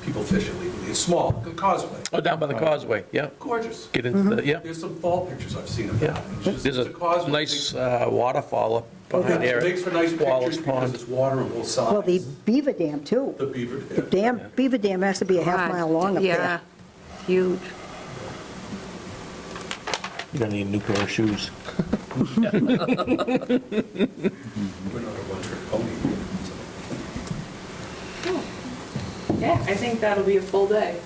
people fish illegally. It's small, the causeway, Oh, down by the causeway, yeah. gorgeous. Get into the, yeah. There's some fall pictures I've seen of Yeah. that. It's just- There's it's a causeway. nice waterfall up behind It there. makes for nice Wallace pictures because Pond. it's water on both sides. Well, the beaver dam, too. The beaver. The dam, beaver dam has to be a half mile long up Yeah, there. huge. You're going to need a new pair of shoes. We're not a one-trick pony. Yeah, I think that'll be a full day.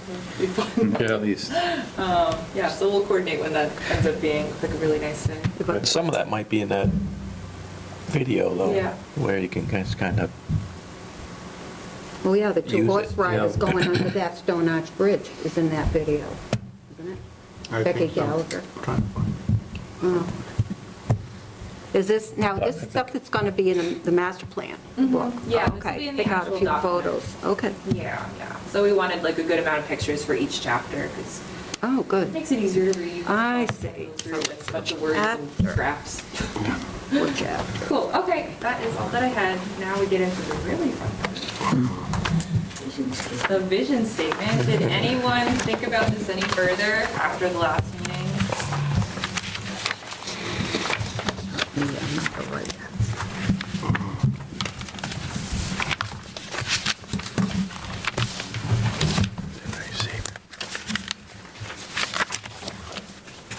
It'll be fun. Yeah, at least. Yeah, so we'll coordinate when that ends up being like a really nice day. Some of that might be in that video, though. Yeah. Where you can kind of, Oh, yeah, the Use two it, horse riders yeah. going under that Stone Arch Bridge is in that video, isn't it? I Becky think so. Gallagher. Trying to find Oh. Is this, now, this is stuff that's going to be in the master plan book? Yeah, this will Okay, be in the pick out a actual few document. photos. Okay. Yeah, yeah. So we wanted like a good amount of pictures for each chapter because Oh, it good. makes it easier to read. I Go see. through with a bunch of words and Chapter. graphs. Good job. Cool, okay, that is all that I had. Now we get into the really fun part. The vision statement. Did anyone think about this any further after the last meeting?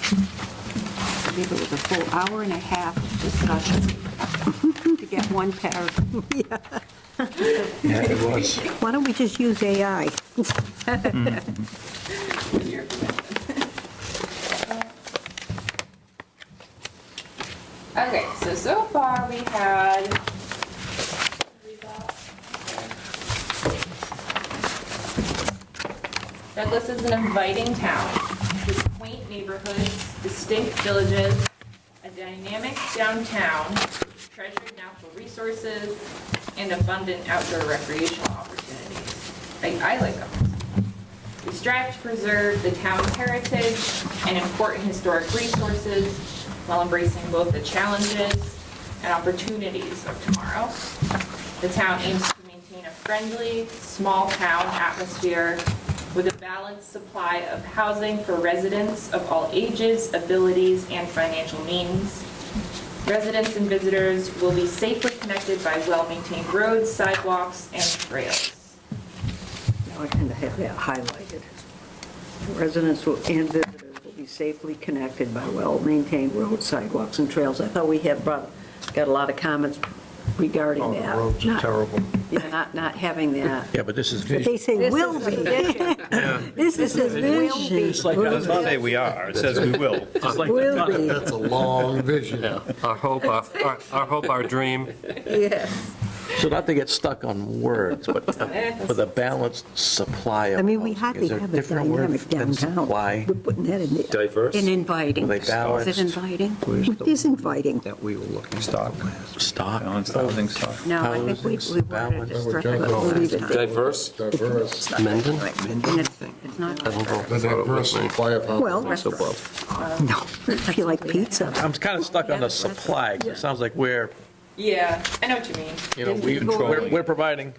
I believe it was a full hour and a half discussion to get one paragraph. yeah, it was. Why don't we just use AI? Your permission. Okay, so far we had. Douglas is an inviting town with quaint neighborhoods, distinct villages, a dynamic downtown, treasured natural resources, and abundant outdoor recreational opportunities. I like them. We strive to preserve the town's heritage and important historic resources while embracing both the challenges and opportunities of tomorrow. The town aims to maintain a friendly, small-town atmosphere with a balanced supply of housing for residents of all ages, abilities, and financial means. Residents and visitors will be safely connected by well-maintained roads, sidewalks, and trails. I kind of have that highlighted. Residents and visitors will be safely connected by well-maintained roads, sidewalks, and trails. I thought we had got a lot of comments regarding Oh, the that. roads are terrible. Yeah, not having that. Yeah, but this is But they vision. say This will is a be. vision. This is a vision. It doesn't say we are, it says we will. Just like Will the be. That's a long vision. Yeah, our hope, our dream. Yes. So not to get stuck on words, but with a balanced supply of I mean, we housing. hardly Is there a have a different word dynamic than downtown. supply? We're putting that in there. Diverse? And inviting. Are they Is balanced? it inviting? It is inviting. That we were looking at. Stock, Stock? balanced housing stock. No, I think we Housing, wanted balance. to strike it. We'll leave it there. Diverse? Diverse. Mendon? And it's not. I don't know. The diverse supply of housing. Well, no, if you like pizza. I'm kind of stuck on the supply, 'cause it sounds like we're, Yeah, I know what you mean. you know, we're providing.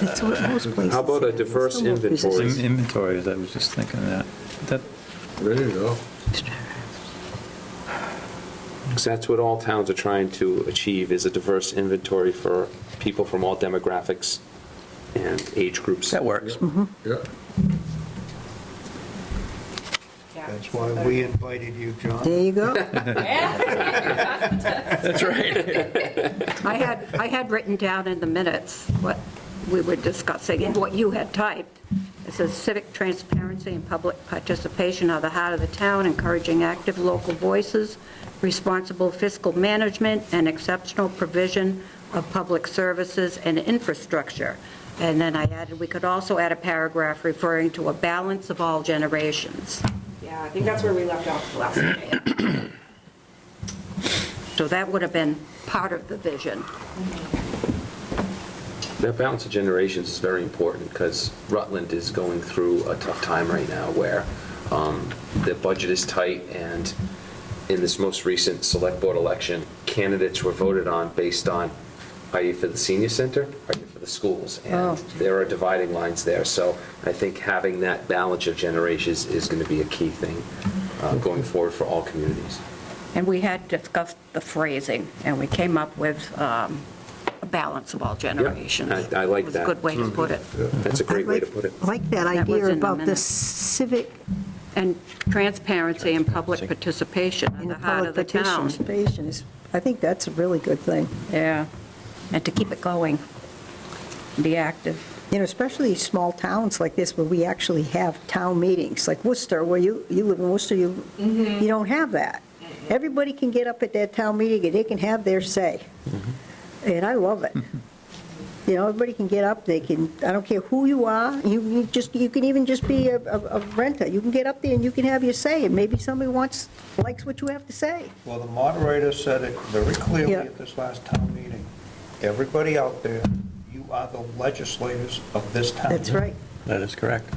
That's what most places. How about a say. diverse Some places- inventory? Inventories, I was just thinking of that. That, There you go. Because that's what all towns are trying to achieve, is a diverse inventory for people from all demographics and age groups. That works. Yeah. Yeah. That's why we invited you, John. There you go. That's right. I had written down in the minutes what we were discussing and what you had typed. It says civic transparency and public participation are the heart of the town, encouraging active local voices, responsible fiscal management, and exceptional provision of public services and infrastructure. And then I added, we could also add a paragraph referring to a balance of all generations. Yeah, I think that's where we left off the last meeting. So that would have been part of the vision. That balance of generations is very important because Rutland is going through a tough time right now where the budget is tight, and in this most recent select board election, candidates were voted on based on, are you for the senior center, are you for the schools? And there are dividing lines there. So I think having that balance of generations is going to be a key thing going forward for all communities. And we had discussed the phrasing, and we came up with a balance of all generations. I like It was a that. good way to put it. That's a great way to put it. I like that That was idea in the about the minutes. civic And transparency and public participation at and the heart of the public town. participation is, I think that's a really good thing. Yeah, and to keep it going, be active. You know, especially small towns like this where we actually have town meetings, like Worcester, where you live in Worcester, you don't have that. Everybody can get up at that town meeting and they can have their say. And I love it. You know, everybody can get up, they can, I don't care who you are, you can even just be a renter. You can get up there and you can have your say, and maybe somebody likes what you have to say. Well, the moderator said it very clearly Yeah. at this last town meeting. Everybody out there, you are the legislators of this town. That's right. That is correct.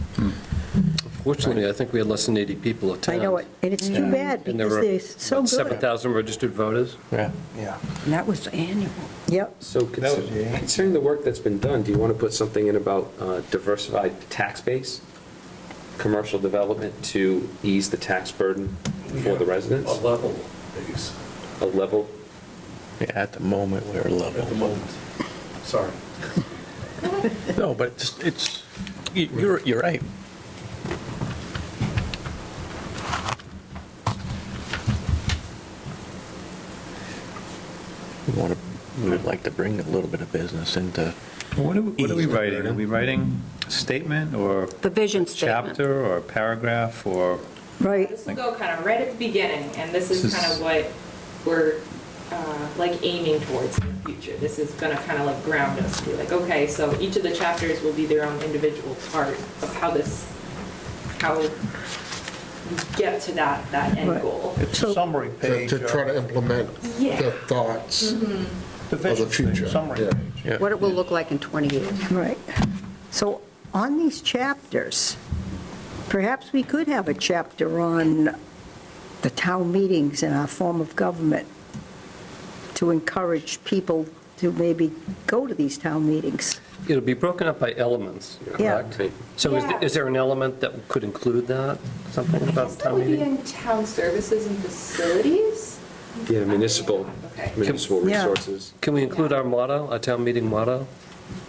Fortunately, I think we had less than 80 people attend. I know it, and it's too bad And there because were, they're so what, good. 7,000 registered voters? Yeah. Yeah. And that was annual. Yep. So That was the aim. considering the work that's been done, do you want to put something in about diversified tax base, commercial development to ease the tax burden for the residents? A level base A level? Yeah, at the moment, we're at the level. moment. Sorry. No, but you're right. We would like to bring a little bit of business into, what are we Ease the writing? burden. Are we writing a statement or The vision statement. chapter or a paragraph or? Right. This will go kind of right at the beginning, and this is This is- kind of what we're like aiming towards in the future. This is going to kind of like ground us, be like, okay, so each of the chapters will be their own individual part of how we get to that end Right. goal. It's a summary page. To try to implement Yeah. the thoughts The vision of the future. Summary Yeah. page. yeah. What it will look like in 20 years. Right. So on these chapters, perhaps we could have a chapter on the town meetings and our form of government to encourage people to maybe go to these town meetings. It'll be broken up by elements, Yeah. correct? So is there an element that could include that, something I about guess the that town would be meeting? in town services and facilities. Yeah, municipal Okay. resources. Can we include our motto, our town meeting motto?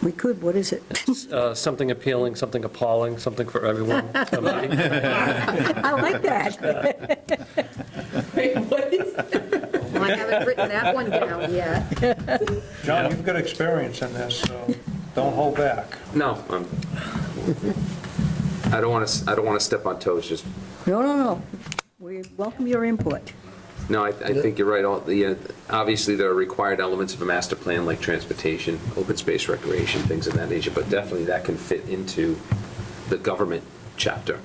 We could, what is it? Something appealing, something appalling, something for everyone. I like that. Wait, what is that? Well, I haven't written that one down yet. John, you've got experience in this, so don't hold back. No, I don't want to step on toes, just, No. We welcome your input. no, I think you're right. Obviously, there are required elements of a master plan like transportation, open space recreation, things of that nature, but definitely that can fit into the government chapter.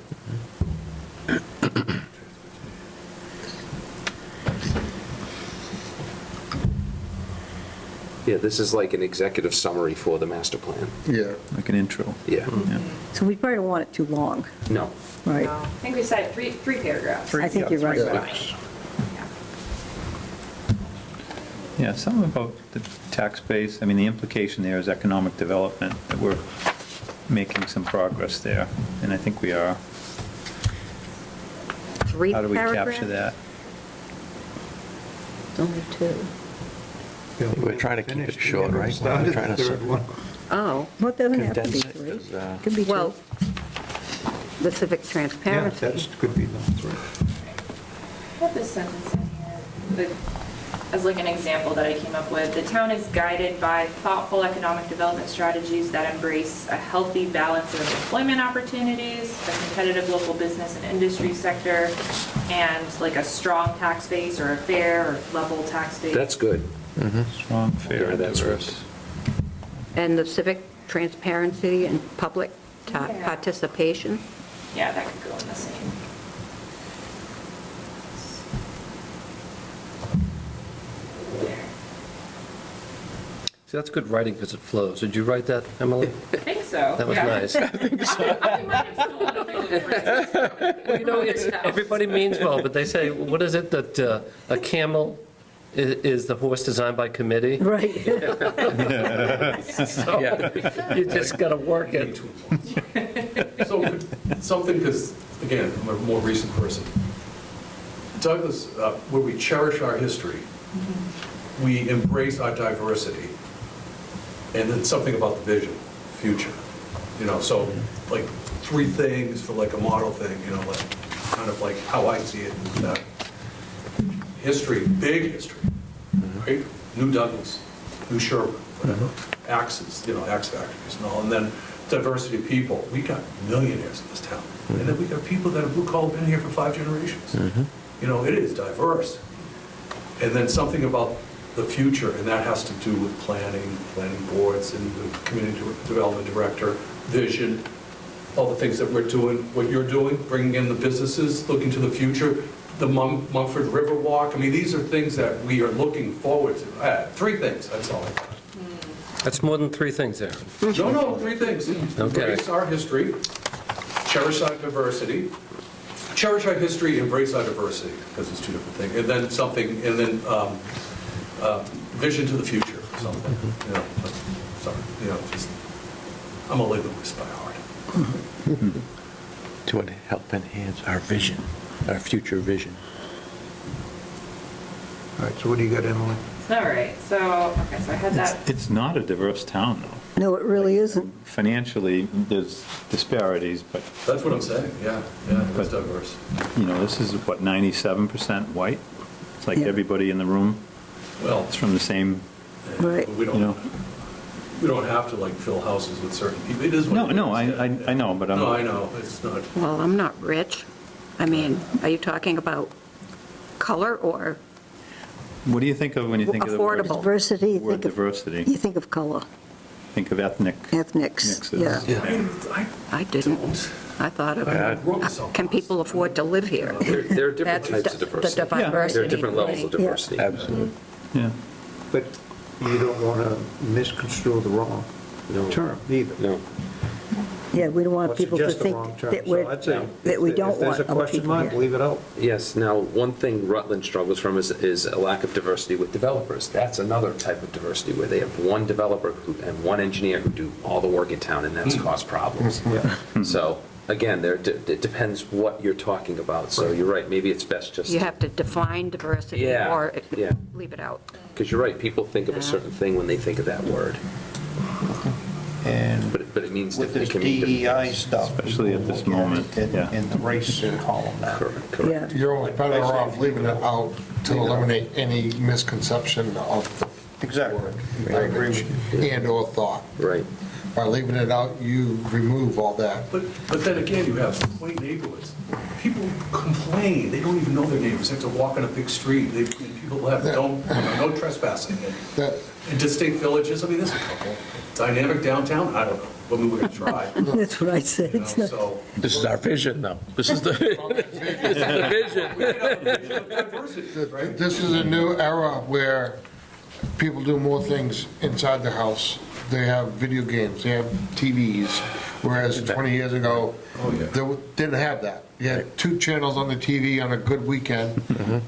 Yeah, this is like an executive summary for the master plan. Yeah. Like an intro. Yeah. Yeah. So we probably don't want it too long, No. right? No, I think we said three paragraphs. I think you're right. Fine. Yeah, something about the tax base, I mean, the implication there is economic development, that we're making some progress there, and I think we are. Three How do we paragraphs? capture that? Only two. We're trying to keep it Finished. short, We right? started We're trying the to third one. Oh, Well, it doesn't have to be condense it, three. 'cause, Could be two. well, the civic Yeah, transparency. that could be number 3. I have this sentence in here, as like an example that I came up with. The town is guided by thoughtful economic development strategies that embrace a healthy balance of employment opportunities, a competitive local business and industry sector, and like a strong tax base or a fair or level tax base. That's good. Strong, fair, Yeah, and that's diverse. And the civic transparency and public Yeah. participation. Yeah, that could go in the same. See, that's good writing because it flows. Did you write that, Emily? I think so. That was yeah. nice. I might have stolen it from the printer. You know, everybody means well, but they say, what is it, that a camel is the horse designed by committee? Right. So you just got to work it. So, something, because, again, I'm a more recent person. Douglas, where we cherish our history, we embrace our diversity, and then something about the vision, future. You know, so, like, 3 things for like a model thing, you know, like, kind of like how I see it, is that history, big history, right? New Douglas, New Sherwood, whatever, axes, you know, axe factories and all, and then diversity of people. We got millionaires in this town, and then we got people that have blue-collar been here for 5 generations. You know, it is diverse. And then something about the future, and that has to do with planning boards, and the community development director, vision, all the things that we're doing, what you're doing, bringing in the businesses, looking to the future, the Mumford River Walk. I mean, these are things that we are looking forward to. 3 things, that's all. That's more than 3 things there. No, 3 things. Okay. Embrace our history, cherish our diversity, cherish our history, embrace our diversity, because it's 2 different things. And then something, and then vision to the future, or something. You know, sorry, you know, just, I'm a linguist by heart. To help enhance our vision, our future vision. All right, so what do you got, Emily? All right, so I had that. It's not a diverse town, though. No, it really isn't. Financially, there's disparities, but, That's what I'm saying, yeah, it's diverse. you know, this is, what, 97% white? It's like Yeah. everybody in the room Well, is from the same, Right. we you know? don't have to like fill houses with certain people. It is what No, it is. no, Yeah. I know, but I'm... No, I know, it's not. Well, I'm not rich. I mean, are you talking about color or, What do you think of when you think of the word? Affordable. Diversity, you Word think of, diversity. you think of color, Think of ethnic ethnics, mixes. yeah. I didn't. I thought of, can people afford to live here? There are different That's types of the diversity. diversity. There are different levels of thing. diversity. Absolutely. Yeah. But you don't want to misconstrue the wrong No. term either. No. Yeah, we don't want Or people to suggest the think wrong term. that So I'd say that we if don't want there's a other question people mark, here. leave it out. Yes, now, one thing Rutland struggles from is a lack of diversity with developers. That's another type of diversity, where they have one developer and one engineer who do all the work in town, and that's caused problems. Yeah. So, again, it depends what you're talking about. So you're right, maybe it's best just, You have to define diversity Yeah, or yeah. leave it out. because you're right, people think of a certain thing when they think of that word. And But it means with this different. It can mean different DEI stuff. Especially at this moment, yeah. In the race column now. Correct, Yeah. correct. You're almost better off leaving it out to eliminate any misconception of the Exactly. word. I agree with you. And/or thought. Right. By leaving it out, you remove all that. But then again, you have quaint neighborhoods. People complain, they don't even know their neighbors, they have to walk on a big street, people have no trespassing. That, And distinct villages, I mean, there's a couple. Dynamic downtown, I don't know, I mean, we're gonna try. That's what I said. You know, It's not- so. This is our vision, though. This is the, this is the vision. We have a vision of diversity, right? this is a new era where people do more things inside the house. They have video games, they have TVs, whereas 20 years ago, they didn't have that. You had 2 channels on the TV on a good weekend,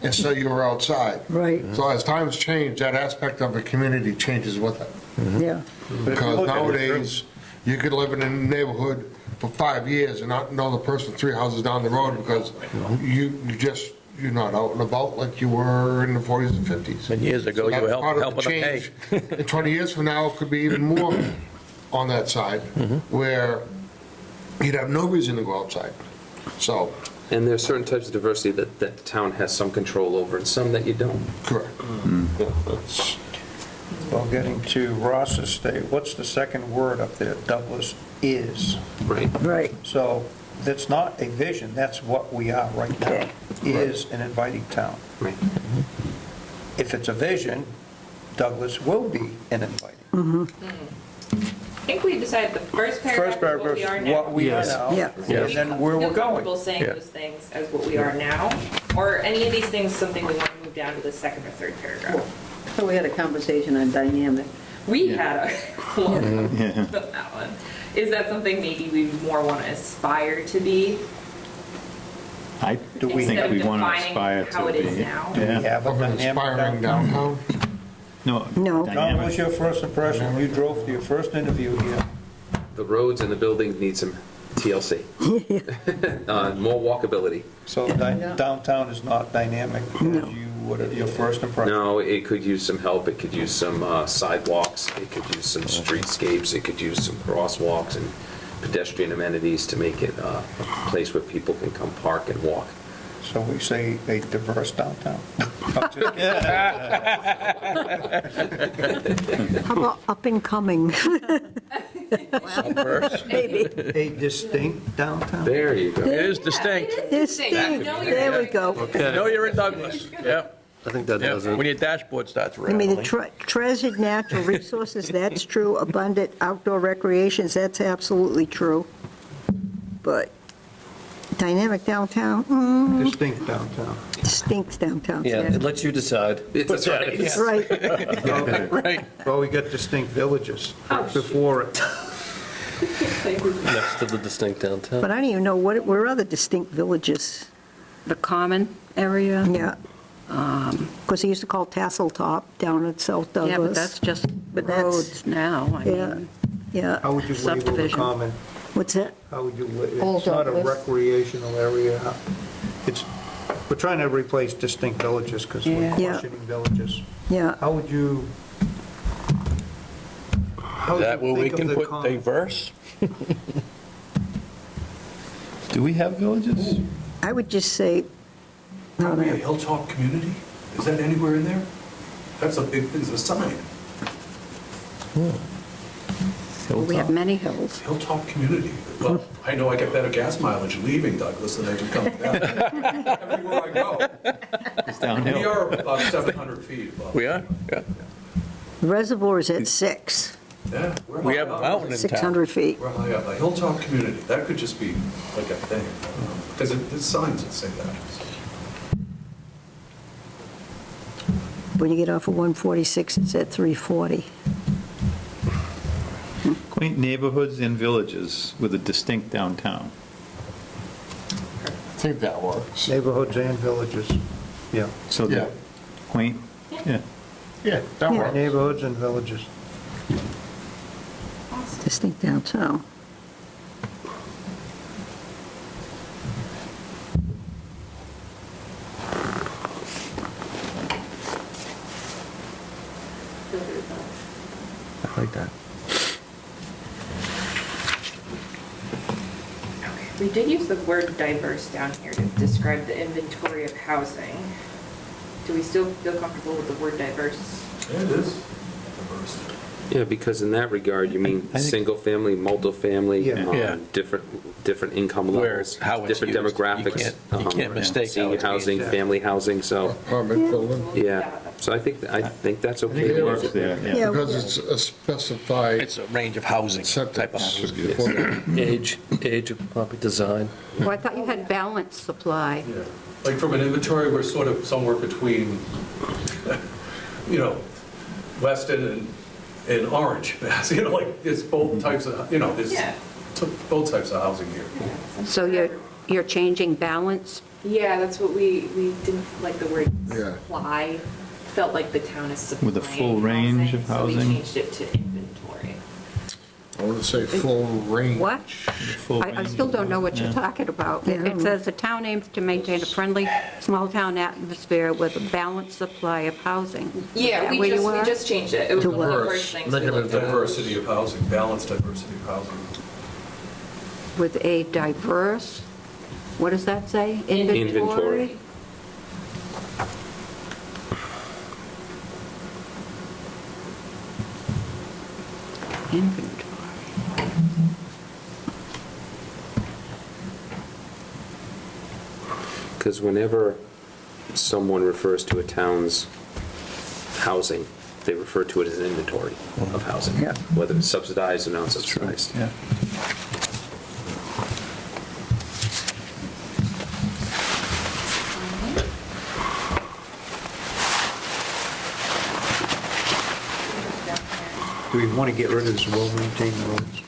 and so you were outside. Right. So as times change, that aspect of the community changes with it. Yeah. Because nowadays, you could live in a neighborhood for 5 years and not know the person 3 houses down the road because you're not out and about like you were in the 40s and 50s. And years ago, So you were that's part of helping the them pay. change. And 20 years from now, it could be even more on that side, where you'd have no reason to go outside. So, And there are certain types of diversity that the town has some control over and some that you don't. correct. Yeah, that's- Well, getting to Ross's state, what's the second word up there? Douglas is. Right. Right. So that's not a vision, that's what we are right now, Okay. is an inviting town. Right. If it's a vision, Douglas will be an inviting. I think we decided the first First paragraph is what paragraph we are is now. what we are Yes. now, Yeah. and then where Feel we're comfortable going. saying Yeah. those things as what we are now? Or any of these things, something we want to move down to the second or third paragraph? So we had a conversation on dynamic. We had a long Yeah. on that one. Is that something maybe we more want to aspire to be? I Do we- think Instead we of want to defining aspire how to it is be. now? We Yeah. have a Of an dynamic inspiring downtown. downtown. No. No. John, what was Dynamic. your first impression when you drove to your first interview here? The roads and the buildings need some TLC. More walkability. So downtown is not dynamic as you would, your first impression? No, it could use some help. It could use some sidewalks. It could use some streetscapes. It could use some crosswalks and pedestrian amenities to make it a place where people can come park and walk. So we say a diverse downtown? How about up and coming? Maybe. A distinct downtown? There you go. It is distinct. Distinct. There we go. Know you're in Douglas. Yep. I think that Yep. does it. When your dashboard starts I mean, the rattling. treasured natural resources, that's true. Abundant outdoor recreations, that's absolutely true. But dynamic downtown, Distinct downtown. stinks downtown. Yeah, it lets you decide. That's right. That's right. Right. Well, we got distinct villages before it. Next to the distinct downtown. But I don't even know where are the distinct villages? The common area? Yeah. Because they used to call Tassel Top down at South Douglas. Yeah, but that's just But that's- roads now, I Yeah, mean. yeah. How would you label the Subdivision. common? What's that? How would you, Old it's not a Douglas. recreational area. It's, we're trying to replace distinct villages because we're Yeah. Yeah. questioning villages. Yeah. How would you? Is that where we can put diverse? Do we have villages? I would just say, Probably a hilltop community? Is that anywhere in there? That's a big thing, it's a sign. We have many hills. Hilltop community. Well, I know I get better gas mileage leaving Douglas than I do coming back. Everywhere I go. It's We downhill. are about 700 feet above. We are? Yeah. the reservoir is at 6, Yeah, we're We high have a up. mountain in town. 600 feet. We're high up. A hilltop community, that could just be like a thing. Because it's signs that say that. When you get off of 146, it's at 340. Quaint neighborhoods and villages with a distinct downtown. I think that works. Neighborhoods and villages. Yeah. So Yeah. the quaint, yeah. Yeah, that Yeah. works. Neighborhoods and villages. Distinct downtown. I like that. We did use the word diverse down here to describe the inventory of housing. Do we still feel comfortable with the word diverse? Yeah, it is diverse. Yeah, because in that regard, you mean I think- single-family, multifamily, Yeah. Yeah. different income levels, Whereas how it's different used, demographics. you can't mistake how Senior it's being housing, used. family housing, so, Apartment building, yeah. So I think that's I okay. think it to works use there, yeah. Yeah. because it's a specified It's a range of housing, type of sentence. housing. Age of property design. Well, I thought you had balanced supply. Yeah. Like from an inventory, we're sort of somewhere between, you know, Weston and Orange. You know, like, there's both types of, you know, there's Yeah. both types of housing here. So you're changing balance? Yeah, that's what we didn't like the word Yeah. supply. Felt like the town is supplying With a full range of So housing? we changed it to inventory. I want to say full range. What? Full I still don't know what you're Yeah. talking about. Yeah. It says the town aims to maintain a friendly, small-town atmosphere with a balanced supply of housing. Is Yeah, that we where you just, we were? just changed it. It was To one of the what? first things we Negative looked at. Diversity of housing, balanced diversity of housing. With a diverse, what does that say? Inventory. Inventory. Because whenever someone refers to a town's housing, they refer to it as an inventory of housing, Yeah. whether it's subsidized or non-subsidized. Yeah. Do we want to get rid of this well-maintained roads?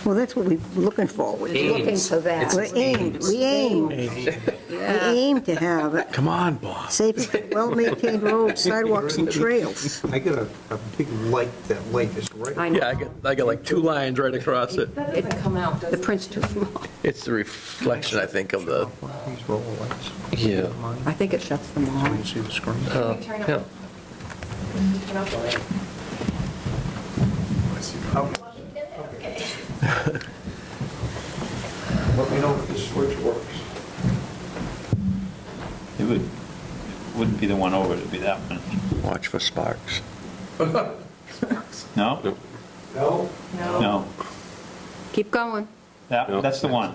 Well, that's what we're looking for. We're looking Aims. for that. We aim to have it. Come on, boss. Safe, well-maintained roads, sidewalks, and trails. I got a big light, that light is right. I know. Yeah, I got like 2 lines right across it. That doesn't come out, does The it? print's too small. It's the reflection, I think, of the, These roll lights. Yeah. I think it shuts them So off. you see the screen? Can we turn up- Yeah. turn off the light? Let me know if the switch works. Wouldn't be the one over, it'd be that one. watch for sparks. No? No? No. No. Keep going. No. That's the one,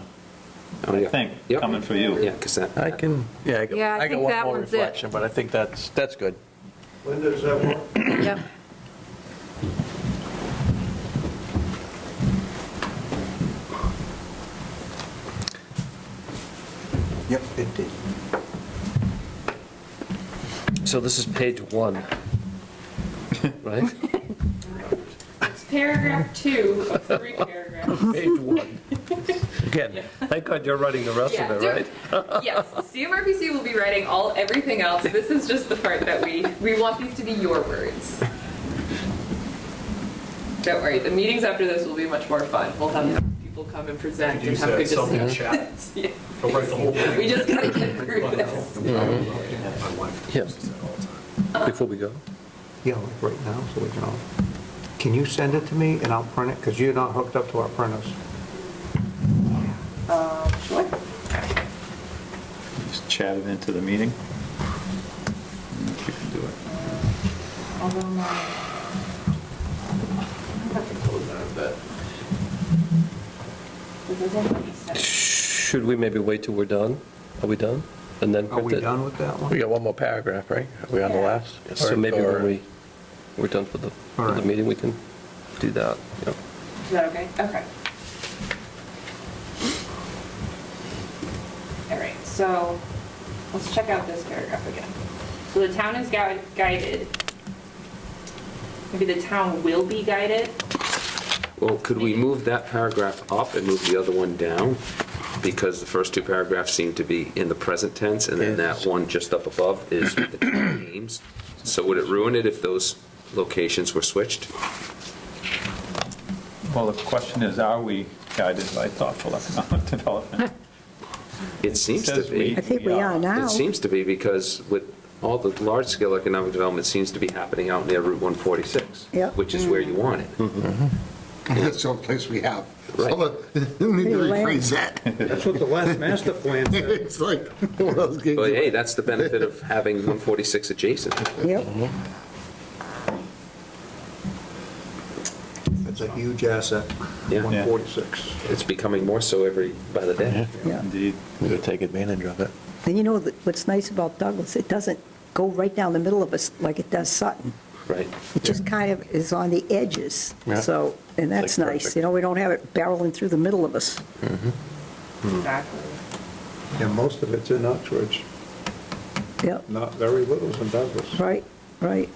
Oh, I yeah. think, Yep. coming for you. Yeah, because that. I can, yeah, Yeah, I I got think one that more one's it. reflection, but I think that's good. Linda, does that work? Yep. Yep, it did. So this is page 1, right? It's paragraph 2 of 3 paragraphs. Page 1. Again, Thank God you're writing the rest of Yeah, it, right? Yes, CMRPC will be writing everything else. This is just the part that we want these to be your words. Don't worry, the meetings after this will be much more fun. We'll have people come and present Could and use have that good something in discussions. chat. Yeah. I'll write the whole thing. We just gotta get through this. My wife Yeah. uses that all the time. Before we go. Yeah, like right now, so we can all, can you send it to me and I'll print it? Because you're not hooked up to our printers. Sure. Just chat it into the meeting. If you can do it. Although, Should we maybe wait till we're done? Are we done? And then Are print we it? done with that we one? got one more paragraph, right? Are we on the last? So maybe Or- when we're done for the Alright. meeting, we can do that. Yep. Is that okay? Okay. All right, so let's check out this paragraph again. So the town is guided. Maybe the town will be guided. Well, could we move that paragraph up and move the other one down? Because the first 2 paragraphs seem to be in the present tense, and then that one just up above is the town names. So would it ruin it if those locations were switched? Well, the question is, are we guided by thoughtful economic development? It seems to Says be. I think we are now. It seems to be because with all the large-scale economic development seems to be happening out near Route 146. Yep. Which is where you want it. That's the only place we have. Right. So let me rephrase that. That's what the last master plan said. It's like one of those gigs. But hey, that's the benefit of having 146 adjacent. Yep. It's a huge asset, Yeah. 146. It's becoming more so by the day. Yeah. Indeed. We could take advantage of it. And you know what's nice about Douglas, it doesn't go right down the middle of us like it does Sutton. Right. It just kind of is on the edges. Yeah. So, and that's Like nice. perfect. You know, we don't have it barreling through the middle of us. Exactly. And most of it's in Uxbridge, Yep, not very little's in Douglas. right, right.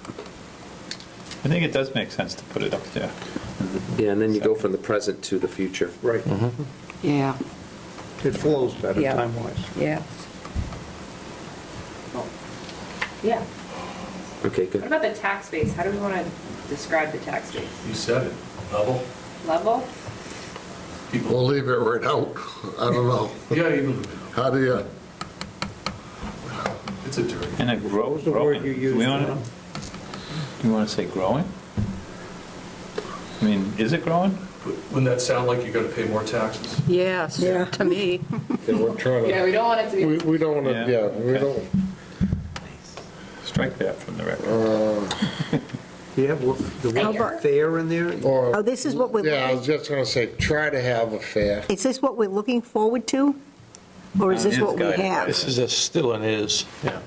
I think it does make sense to put it up there. Yeah, and then you go from the present to the future. Right. Yeah, It flows better Yeah. time-wise. Yeah. Yeah. Okay, What good. about the tax base? How do we want to describe the tax base? You said it, level. Level? People, We'll leave it right out. I don't know. yeah, even, How do you, it's a dirty. And a What was the word you used, Ron? Do you want to say growing? I mean, is it growing? Wouldn't that sound like you got to pay more taxes? yes, Yeah. to me. we're trying Yeah, we don't want it to be. we don't want to, Yeah, yeah, we okay. don't, Strike that from the record. Yeah, well, the How one about- fair in there? or. Oh, this is what we're Yeah, I was looking, just gonna say, try to have a fair. is this what we're looking forward to? Or is this It's what we guided by have? This is still an is. Yeah.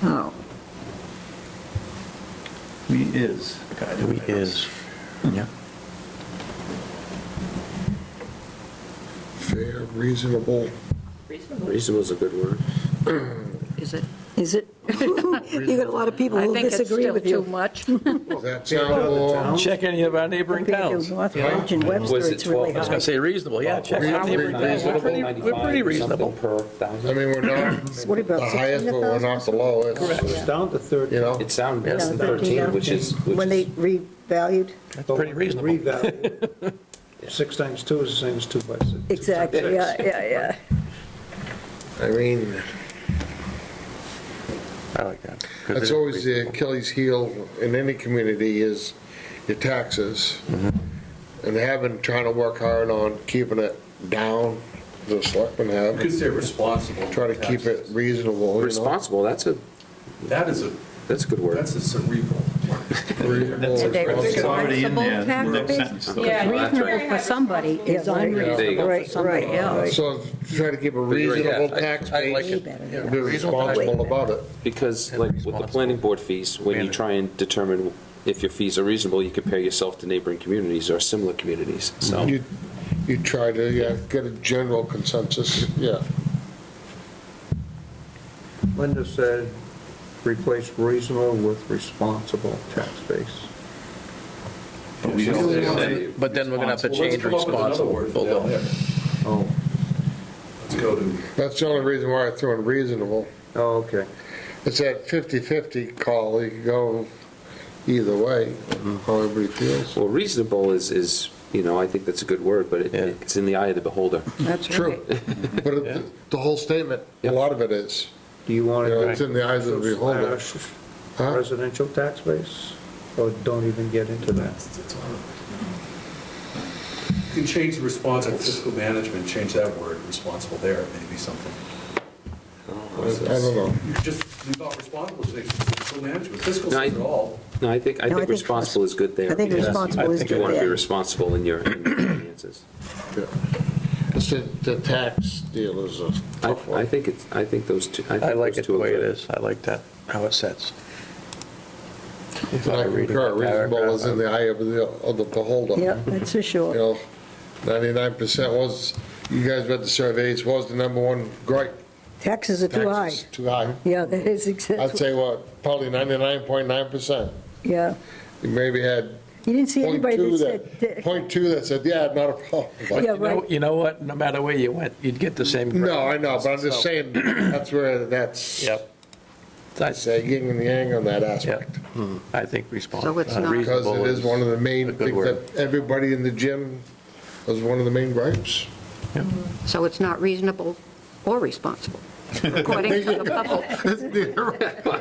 Oh, We is guided We by is. Yeah. Fair, reasonable. Reasonable. Reasonable is a good word. Is it? is it? You got a lot of people I who think it's disagree still with too you. much. Does that sound more? Check any of our neighboring Compared towns. to Northbridge and Webster, Was it it's really 12? I was high. gonna say reasonable, yeah, check our neighboring towns. We're pretty reasonable. Per I thousand. mean, we're not What about the highest, but we're not the lowest. It's down to 30. You know? It sounds Yeah, less than 13, 13, which is, When they revalued? That's pretty reasonable. Revalue. 6 times 2 is the same as 2 by 6. Exactly, yeah. I mean, I like that. 'Cause that's it is always the reasonable. Achilles heel in any community is your taxes. And they have been trying to work hard on keeping it down, the selectmen You could have. say responsible. Try to keep it taxes. reasonable, you know? responsible, that's a good word. That's a cerebral. Reasonable, And they're It's responsible. already in there, the next Responsible sentence. though. Yeah. Reasonable for somebody is There you unreasonable go. for somebody else. So try to keep a you're right, reasonable yeah, tax I like base, it. Yeah, and be reasonable tax responsible about it. Because And like with the responsible. planning board fees, when you Manage. try and determine if your fees are reasonable, you compare yourself to neighboring communities or similar communities, so. You try to, yeah, get a general consensus, yeah. Linda said, replace reasonable with responsible tax base. But we don't say But then we're gonna have to Well, let's change come up with another responsible. word for down there. Oh, Let's go to, That's the only reason why I threw in reasonable. oh, okay. It's that 50/50 call, you can go either way, how everybody feels. Well, reasonable is, I think that's a good word, but Yeah. it's in the eye of the beholder. That's True, right. but the whole statement, a lot of it is, Do you want you know, to it's in the eyes of the beholder. Huh? residential tax base? Or don't even get into that? it's on. You can change responsible fiscal management, change that word, responsible there, maybe something. I don't know. You could just leave out responsible, say fiscal management, fiscal No, says it all. No, I think think responsible is good there. I think because responsible is You good want to be there. responsible in your finances. Yeah. It's the tax deal is a tough I one. think those two. I like those it two the are way it good. is. I like that, how it sets. If And I I'm reading concur, that reasonable is in the eye of the beholder. Yeah, that's for You sure. know, 99% was, you guys read the surveys, was the number one gripe. Taxes are too high. Taxes Too high. Yeah, that is I'd exactly, say what, probably 99.9%. yeah. You maybe had You didn't see anybody that 0.2 said, point two that said, yeah, not a problem. But- Yeah, right. You know what, no matter where you went, you'd get the same. grade. No, I know, but I'm just So- saying, that's where that's, Yep. I'd say yin and yang on that aspect. I think So responsible. it's not- Because it is one of the a main good things word. that everybody in the gym was one of the main gripes. So it's not reasonable or responsible, according to the public.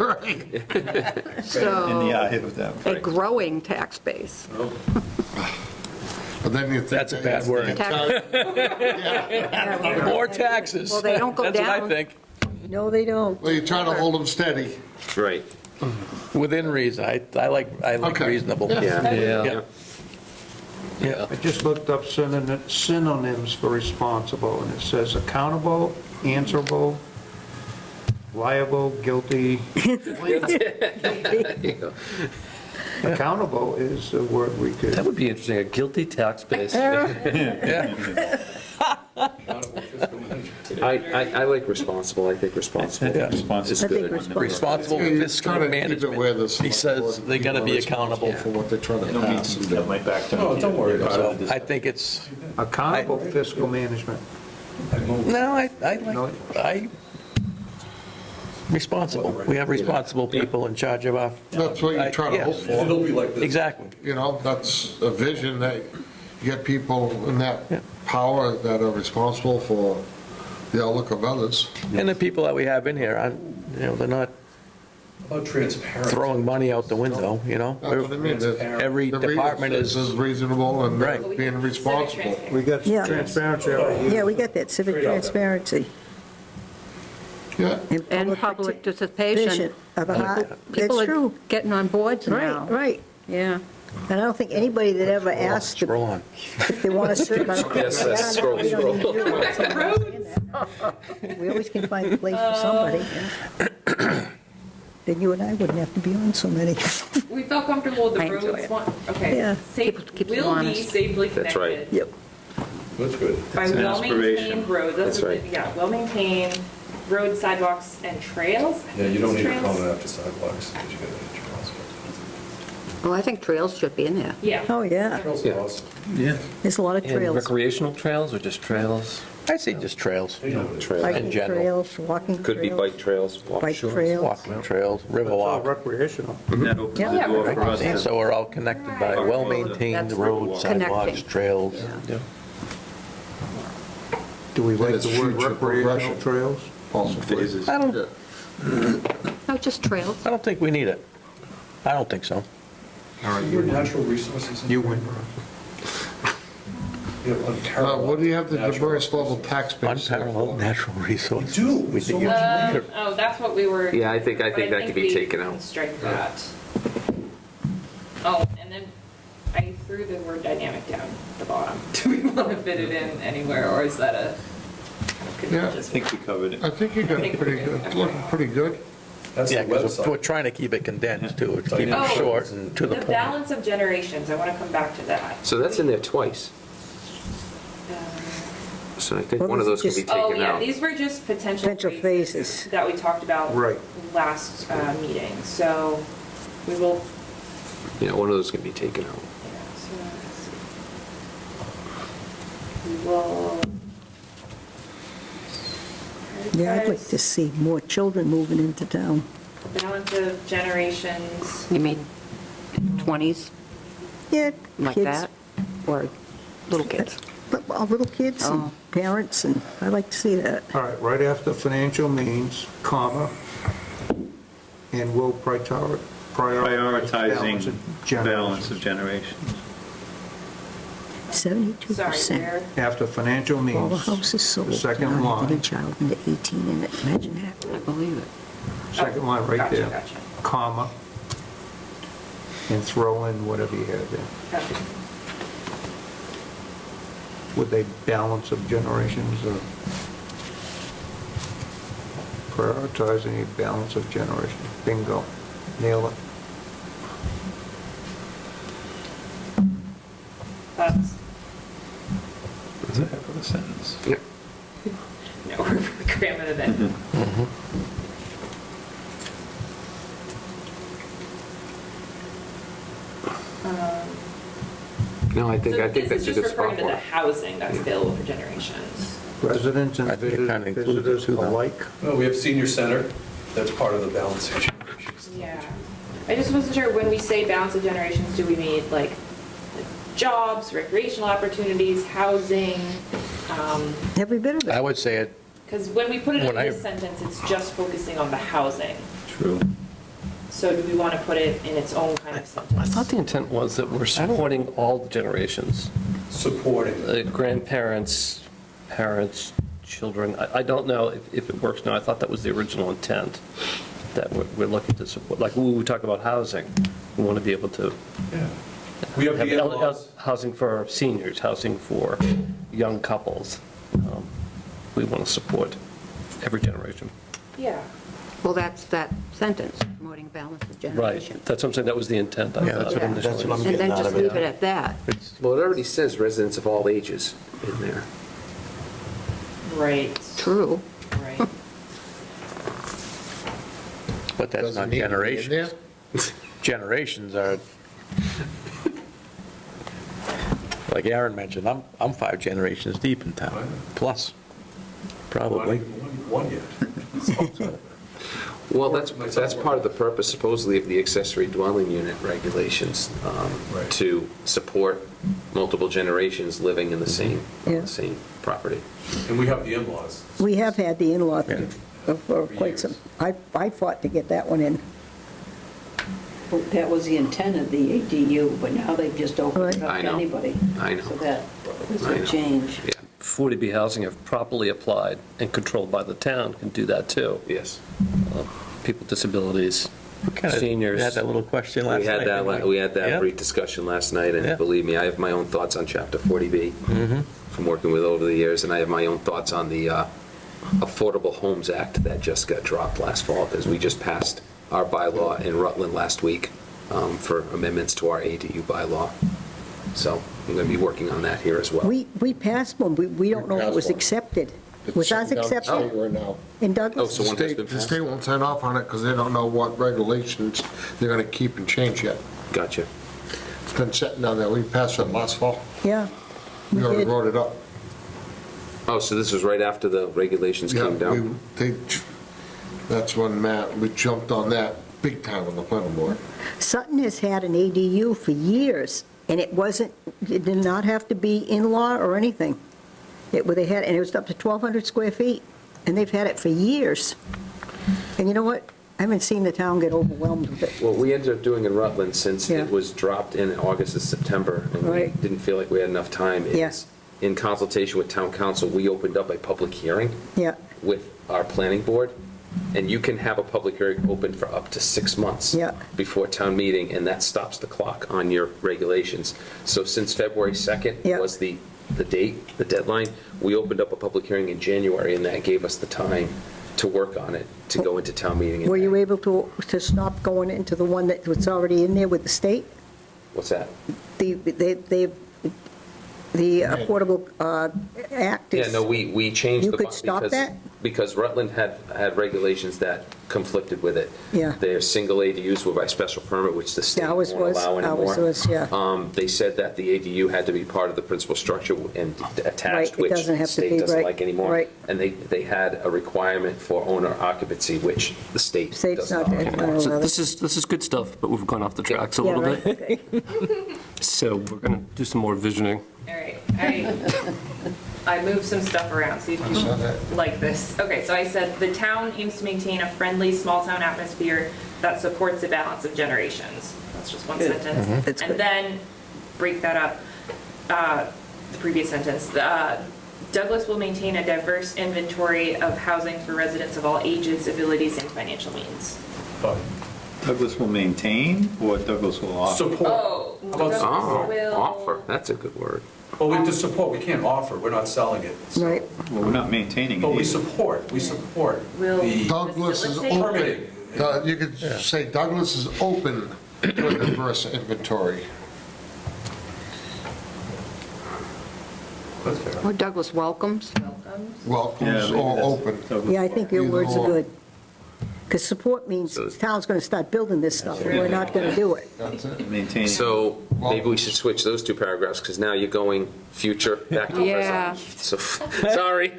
Right. So in the eye of them. a growing tax base. But then you think. That's a bad word. Yeah. More taxes. Well, they don't go That's what I down. think. No, they don't. Well, you're trying to hold them steady. Right. Within reason. I like Okay. reasonable. Yeah. Yeah. I just looked up synonyms for responsible, and it says accountable, answerable, liable, guilty. Accountable is a word we That could, would be interesting, a guilty tax base. I like responsible. I think responsible Yeah. Responsible. is I think good. responsible. Responsible Yeah, you fiscal try to keep it where the management. He says select they gotta board be people are accountable. responsible for what they're trying to pass. and Have my back to No, don't worry about it. I think it's, accountable fiscal management. no, I, responsible. We have responsible people in charge of our. That's what you're trying to Yeah. hope for. It'll be like this. Exactly. You know, that's a vision that you get people in that Yeah. power that are responsible for the outlook of others. And the people that we have in here, they're not About transparency. throwing money out the window, you know? That's what I mean. Every department is, reasonable and Right. being responsible. We got Yeah. transparency right here. Yeah, we got that, civic transparency. Yeah. And public participation. That's People are true. getting on boards now. Right, right. Yeah. And I don't think anybody that ever asked if scroll on. they want to serve on. Yes, yes, scroll, We don't need to do it. scroll. We always can find a place for somebody. Then you and I wouldn't have to be on so many. We felt comfortable with I the enjoy roads it. one, okay. Yeah. Keeps them Will be honest. safely That's right. connected. Yep. That's good. By That's an well-maintained aspiration. roads. That's what- right. Yeah, well-maintained roads, sidewalks, and trails. I Yeah, think you don't it's need a trails. comment after sidewalks, because you got trails. Well, I think trails should be in there. Yeah. Oh, yeah. Trails are awesome. Yeah. There's a lot of And trails. recreational trails or just trails? I say just trails, They know what it is. Trails. Biking in general. trails, walking trails. Could be bike trails, walk Bike shores. trails. walking trails, river It's all walk. recreational. That opens the Yeah. door for us And to. so we're all connected by well-maintained That's roads, sidewalks, connecting. trails. Do we like it's the word future recreational progression. trails? Possibly. No, just trails. I don't think we need it. I don't think so. Your natural resources. You win. You have unparalleled What do you have the natural diverse level resources. tax base? Unparalleled natural resources. We do. We So think much it's- money. Oh, that's what we were. Yeah, I think but that could be we taken can out. Strike that. Oh, and then I threw the word dynamic down at the bottom. Do we want to fit it in anywhere, or is that a kind of Yeah. I contentious? think we covered it. I think you got it pretty good, looking pretty good. That's the Yeah, because we're website. trying to keep it condensed too, to keep Oh, it short and to the The point. balance of generations, I want to come back to that. So that's in there twice. So I think Well, one of this those is can be Oh, taken yeah, out. these were just potential Potential phases. that we talked about Right. last meeting, so we will, Yeah, one of those can be taken out. yeah, so let's see. We will. Yeah, I'd like to see more children moving into town. Balance of generations. You mean 20s, Yeah, like kids. that? Or little kids? Well, little kids and Oh. parents, and I like to see that. All right, right after financial means, comma, and will prioritize Prioritizing balance of generations. generations. 72%. Sorry, where? After financial All the means, houses sold. the second Not line. even a child under 18 in it. Imagine that. I believe it. second line right Gotcha, there, gotcha. comma, and throw in whatever you have there. Gotcha. With a balance of generations or prioritizing a balance of generations. Bingo. Nail it. That's, That's a heck of a sentence. Yep. no, we're really cramming it in. No, I think So that's a this is good just spot referring to for the it. housing that's available for generations. Residents and I think it kinda includes it visitors too, though. alike. No, we have senior center, that's part of the balance of generations. Yeah. I just wasn't sure, when we say balance of generations, do we mean like jobs, recreational opportunities, housing? Every bit of I it. would say it, Because when we put it in When I- this sentence, it's just focusing on the housing. True. So do we want to put it in its own kind of sentence? I thought the intent was that we're supporting all the generations. supporting. Grandparents, parents, children, I don't know if it works now. I thought that was the original intent, that we're looking to support. Like, when we talk about housing, we want to be able to Yeah. We have the in-laws. housing for seniors, housing for young couples. We want to support every generation. Yeah. Well, that's that sentence, promoting balance of generation. Right, that's what I'm saying, that was the intent, I Yeah, that's thought. what I'm And then getting out just of it. leave it at that. Well, it already says residents of all ages in there. Right. True. Right. But that's Doesn't not need to be in generations. there. Generations are, like Aaron mentioned, I'm 5 generations deep in town, plus, probably. One yet. Well, that's part of the purpose supposedly of the accessory dwelling unit regulations, Right. to support multiple generations living in the same, Yeah. the same property. And we have the in-laws. We have had the in-law thing for For quite some, years. I fought to get that one in. That was the intent of the ADU, but now they've just opened it up I to know. anybody. I know. So that was I a know. change. Yeah, 40B housing, if properly applied and controlled by the town, can do that too. yes. People with disabilities, Kinda seniors. had that little question last We night. had that, didn't we had that Yeah. brief discussion last night, Yeah. and believe me, I have my own thoughts on Chapter 40B from working with over the years, and I have my own thoughts on the Affordable Homes Act that just got dropped last fall, because we just passed our bylaw in Rutland last week for amendments to our ADU bylaw. So I'm going to be working on that here as well. We passed one, we don't know if it was passed one. accepted. It's Was ours shutting down the accepted state right now. in Oh, Douglas? so one has been The passed? state won't sign off on it because they don't know what regulations they're going to keep and change yet. Gotcha. It's been sitting down there. We passed it last fall. Yeah. We already did. wrote it up. Oh, so this was right after the regulations Yeah, came down? that's when we jumped on that big time on the planning board. Sutton has had an ADU for years, and it did not have to be in-law or anything. They had, and it was up to 1,200 square feet, and they've had it for years. And you know what? I haven't seen the town get overwhelmed with it. What we ended up doing in Rutland, since Yeah. it was dropped in August and September, and we Right. didn't feel like we had enough time, Yeah. is in consultation with town council, we opened up a public hearing Yeah, with our planning board, and you can have a public hearing open for up to 6 months Yeah. before town meeting, and that stops the clock on your regulations. So since February 2nd Yeah. was the date, the deadline, we opened up a public hearing in January, and that gave us the time to work on it, to go into town meeting in were you May. able to stop going into the one that was already in there with the state? What's that? The Affordable Act is... Yeah, no, we changed You the... could stop that? Because Rutland had regulations that conflicted with it. Yeah. Their single ADUs were by special permit, which the state Yeah, won't ours was, allow anymore. ours was, yeah. They said that the ADU had to be part of the principal structure and Right, attached, it which doesn't the have to state be, doesn't right, like anymore. right. And they had a requirement for owner occupancy, which the state State's does not not gonna anymore. allow So it. this is good stuff, but we've gone off the tracks a Yeah, little right, bit. okay. So we're going to do some more visioning. All right, I moved some stuff around, see if you saw that. like this. Okay, so I said, the town aims to maintain a friendly, small-town atmosphere that supports the balance of generations. That's just one sentence. That's good. And then, break that up, the previous sentence. Douglas will maintain a diverse inventory of housing for residents of all ages, abilities, and financial means. Douglas will maintain, or Douglas will offer? Support. Oh, How about Oh, will... offer, that's a good word. Well, we just support, we can't offer, we're not selling it. So- Right. Well, we're not maintaining it But we either. support Will the Douglas is facilitate- permitting. You could say Douglas is open to a diverse inventory. That's fair. Or Douglas welcomes. Welcomes maybe or that's open. Douglas Yeah, I think your Either words are or. good. Because support means the town's going to start building this stuff, and we're not going to do it. That's it. Maintaining. So maybe we should switch those two paragraphs, because now you're going future back to Yeah. present. So, sorry,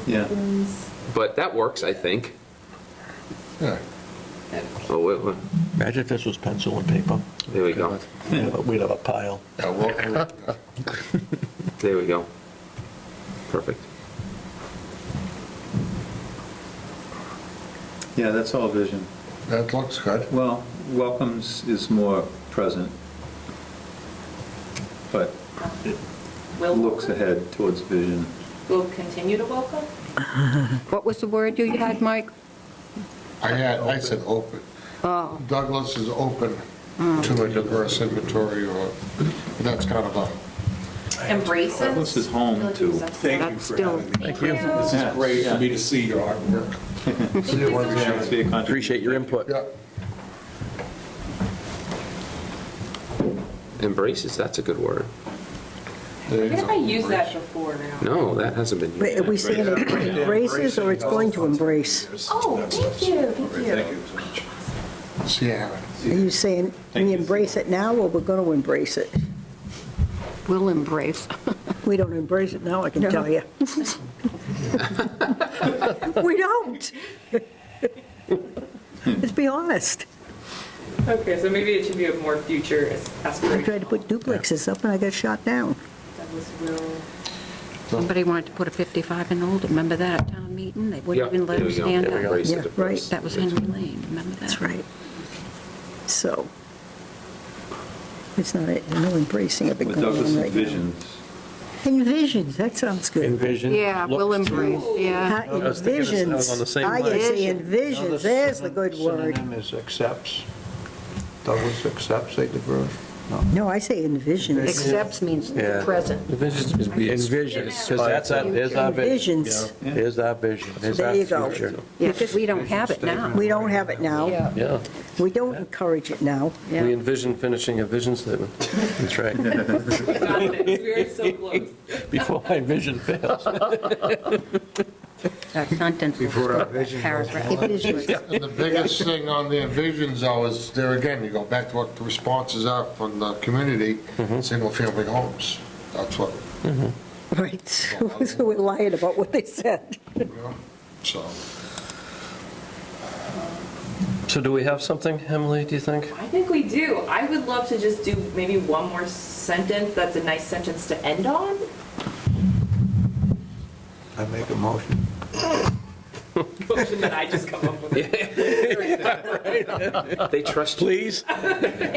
Yeah. but that works, I think. Yeah. Oh, wait, Imagine if this was pencil and paper. there we go, We'd have a pile. Yeah, welcome. there we go. Perfect. Yeah, that's all vision. That looks good. Well, welcomes is more present. but it Will looks ahead towards vision. Will continue to welcome? What was the word you had, Mike? I said open. Oh, Douglas is open to a diverse inventory, or, that's kind of a, Embrace it? Douglas is home I feel like to- you said Thank you That's for still- having me. Thank you. This is great for me to see your artwork. Appreciate your input. yeah. Embraces, that's a good word. I think I used that before now. No, that hasn't been Wait, are we used. saying it embraces or it's going to embrace? Oh, thank you, thank you. Yeah. Are you saying we embrace it now or we're going to embrace it? we'll embrace. We don't embrace it now, I can tell you. We don't. Let's be honest. Okay, so maybe it should be a more future I aspiration. tried to put duplexes up and I got shot down. Douglas will. Somebody wanted to put a 55 and older, remember that at town meeting? They Yeah, wouldn't even let there them we go. stand There we up. go. Embrace Yeah, it, right. embrace. That was Henry Lane, remember that? That's right. So, it's not, no embracing of it With going Douglas on right now. Envisions, Envisions, that sounds good. Envision. Yeah, we'll looks to- embrace, yeah. I was thinking this- I was on the same I line. say envisions, there's the good word. Synonym is accepts. Douglas accepts a diverse, no. No, I say envisions. Accepts means Yeah. present. Envision, because that's our, there's our vision. Envisions. There's our vision, there's There our you go. future. Yeah, because we don't have it now. We don't have it now. Yeah, We don't encourage it now. we Yeah. envision finishing a vision statement. That's right. We got this, we are so close. Before my vision fails. That sentence was Before our vision goes paragraph. Envisions. And the biggest thing on the envisions, though, is there again, you go back to what the responses are from the community, single-family homes. That's what, Right, so we're lying about what they said. you know, so. So do we have something, Emily, do you think? I think we do. I would love to just do maybe one more sentence that's a nice sentence to end on. I make a motion. Motion that I just come up with. They trust you. Please,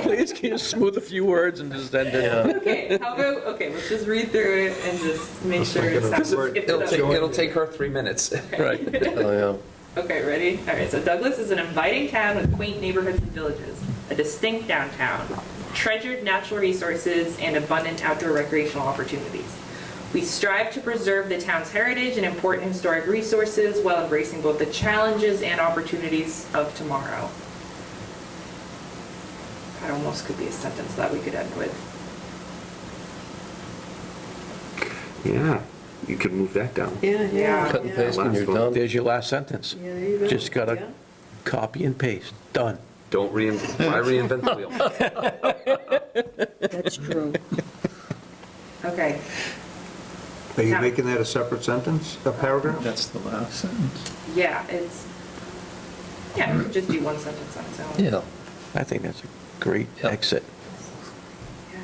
please, can you smooth a few words and just end it? Okay, how about, okay, let's just read through it and just make sure it sounds. It'll take her 3 minutes. Right. Oh, Okay, ready? All right, so Douglas is an inviting town with quaint neighborhoods and villages, a distinct downtown, treasured natural resources, and abundant outdoor recreational opportunities. We strive to preserve the town's heritage and important historic resources while embracing both the challenges and opportunities of tomorrow. That almost could be a sentence that we could end with. Yeah, you could move that down. Yeah. Cut and paste and you're done. There's your last sentence. Just gotta copy and paste, done. Don't reinvent the wheel. That's true. Okay. Are you Yeah. making that a separate sentence, a paragraph? that's the last sentence. Yeah, we could just do one sentence on its own. Yeah. I think that's a great Yep. exit. Yeah.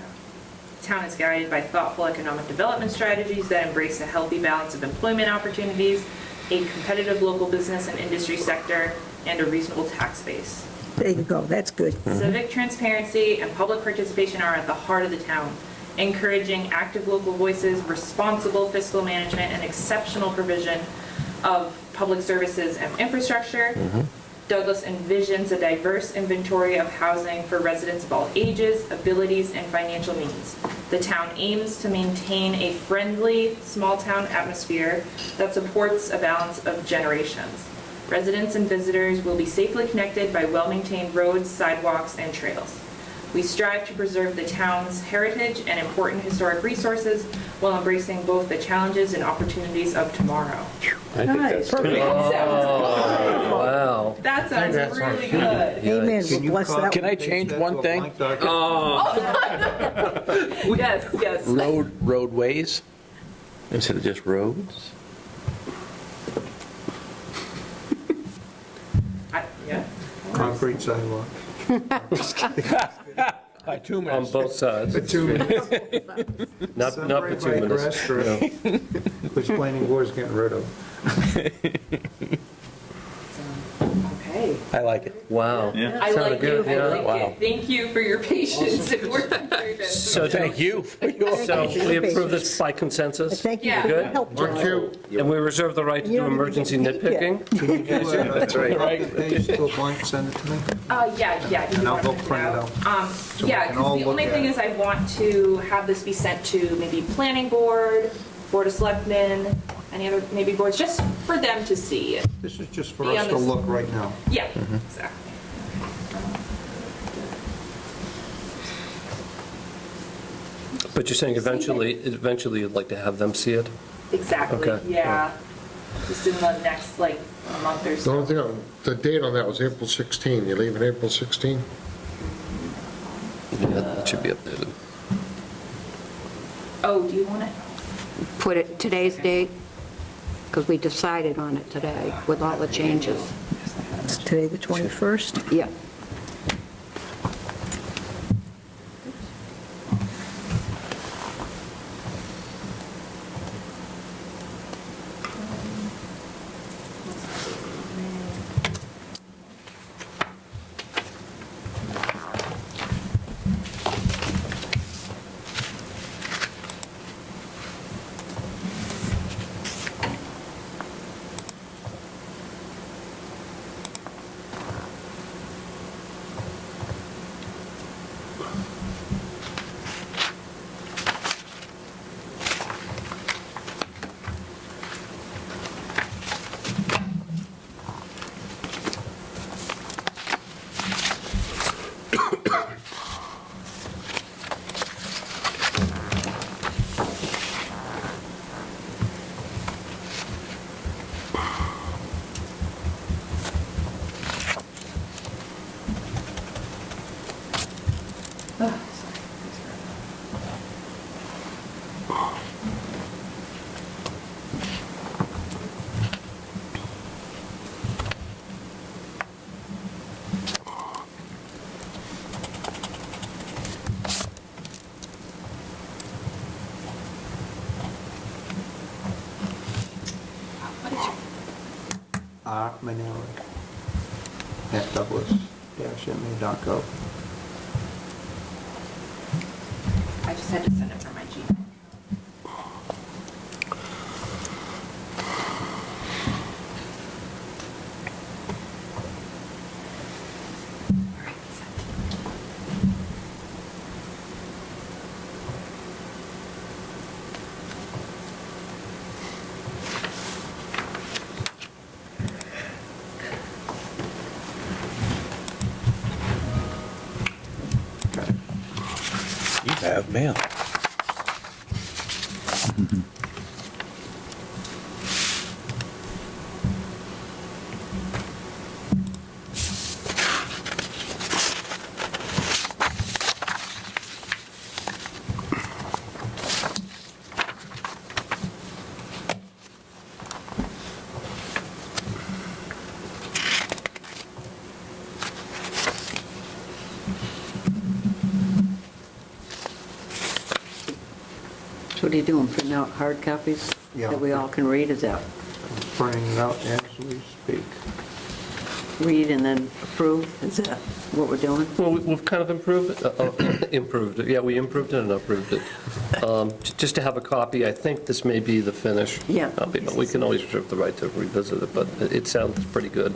The town is guided by thoughtful economic development strategies that embrace a healthy balance of employment opportunities, a competitive local business and industry sector, and a reasonable tax base. There you go, that's good. Civic transparency and public participation are at the heart of the town, encouraging active local voices, responsible fiscal management, and exceptional provision of public services and infrastructure. Douglas envisions a diverse inventory of housing for residents of all ages, abilities, and financial means. The town aims to maintain a friendly, small-town atmosphere that supports a balance of generations. Residents and visitors will be safely connected by well-maintained roads, sidewalks, and trails. We strive to preserve the town's heritage and important historic resources while embracing both the challenges and opportunities of tomorrow. I think that's Perfect. Wow. That sounds really good. Amen, Can you bless copy that. Can I and paste change that one to a thing? blank document? Yes, yes. Roadways, instead of just roads. Yeah. Concrete sidewalk. By 2 On minutes. both sides. Not Separate by bituminous. grass strip, which planning board's getting rid of. Okay. I like it. Wow. Yeah. I Sounded like good, it, I yeah. like Wow. it. Thank you for your patience in working through this. So Thank you for your. So we approve this by consensus? Thank you Yeah. for your Good. help, John. Thank you. And we reserve the right to You do don't even emergency get paid yet. nitpicking? That's right. Page to a blank, send it to me. Yeah. And I'll go print it out. So we Yeah, can all because the only look thing at is I want to have this be sent to maybe planning board, board of selectmen, any other maybe boards, just for them to see. This is just for Be us on to this- look right now. Yeah, exactly. But you're saying eventually you'd like to have them see it? Exactly, Okay. yeah. Just in the next, like, month or The only so. thing, the date on that was April 16. You leaving April 16? Yeah, that should be updated. Oh, do you want it? Put it today's date, because we decided on it today with all the changes. It's today, the 21st. Yeah. Manerick at Douglas-MA.gov. I just had to send it from my Gmail. All right, sent. You have mail. So what are you doing, printing out hard copies Yeah. that we all can read? Is that I'm printing it out as we speak. read and then approve? Is that what we're doing? Well, we've kind of improved it, improved it, yeah, we improved it and approved it. Just to have a copy, I think this may be the finish. Yeah. Copy, but we can always reserve the right to revisit it, but it sounds pretty good.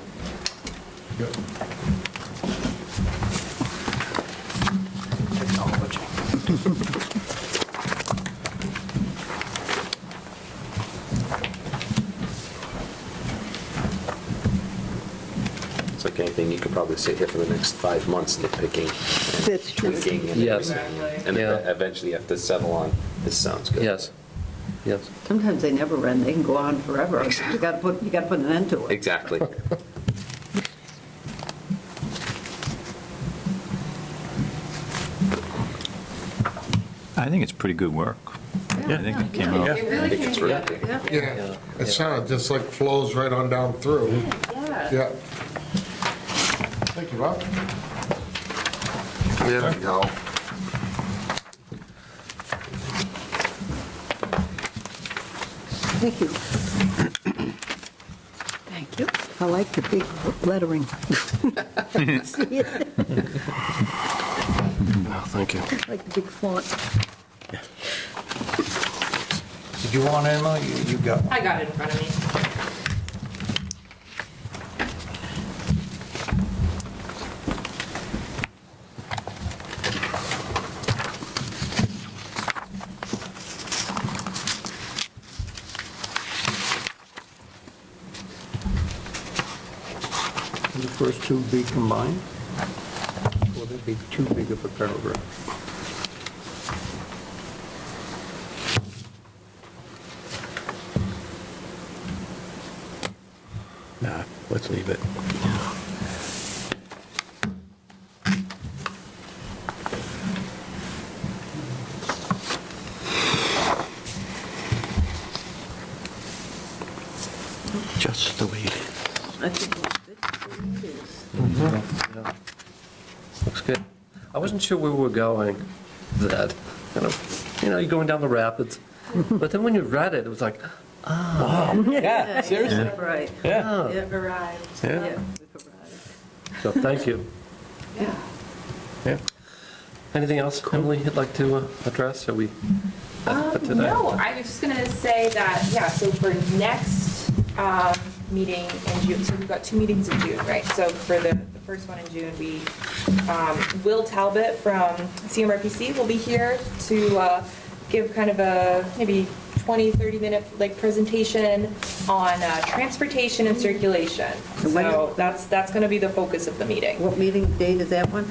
It's like anything, you could probably sit here for the next 5 months nitpicking That's and true. tweaking and Yes. everything. And Yeah. eventually you have to settle on, this sounds good. Yes, yes. Sometimes they never end, they can go on forever. You gotta put an end to it. Exactly. I think it's pretty good work. I think it came out. It really came it's together. Yeah. It sounded just like flows right on down through. Yeah. Yeah. Thank you, Rob. There we go. Thank you. Thank you. I like the big lettering. See it? Oh, thank you. I like the big font. Did you want Emma? You got one. I got it in front of me. Will the first two be combined? Will they be too big of a paragraph? Nah, let's leave it. Just the way it is. I think it's good. Looks good. I wasn't sure where we were going with that. You're going down the rapids. But then when you read it, it was like, Yeah, seriously. Right. Yeah. It arrived. Yeah. We've arrived. so thank you. Yeah. Yeah. Anything else, Emily, you'd like to address? Are we for today? No, I was just gonna say that, yeah, so for next meeting in June, so we've got 2 meetings in June, right? So for the first one in June, we, Will Talbot from CMRPC will be here to give kind of a maybe 20, 30-minute like presentation on transportation and circulation. So that's gonna be the focus of the meeting. What meeting date is that one?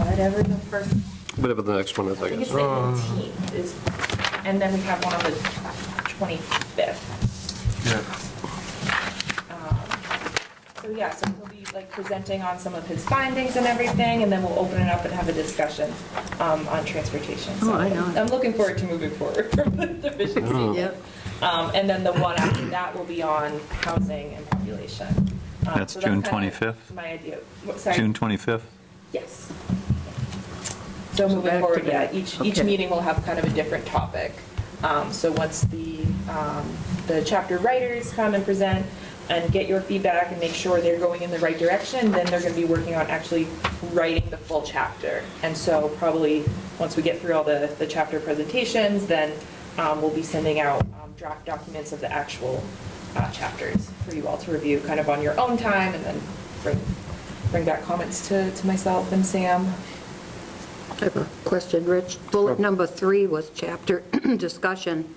Whatever the first, Whatever the next one is, I I think it's guess. the 18th is, and then we have one on the 25th. So yeah, so he'll be like presenting on some of his findings and everything, and then we'll open it up and have a discussion on transportation. So Oh, I know. I'm looking forward to moving forward from the deficiency. Yep. And then the one after that will be on housing and population. That's So June kind of 25th? My idea. Sorry. June 25th? Yes. So moving back forward, to yeah, back. each Okay. meeting will have kind of a different topic. So once the chapter writers come and present and get your feedback and make sure they're going in the right direction, then they're going to be working on actually writing the full chapter. And so probably, once we get through all the chapter presentations, then we'll be sending out draft documents of the actual chapters for you all to review kind of on your own time, and then bring back comments to myself and Sam. I have a question, Rich. Bullet number 3 was chapter discussion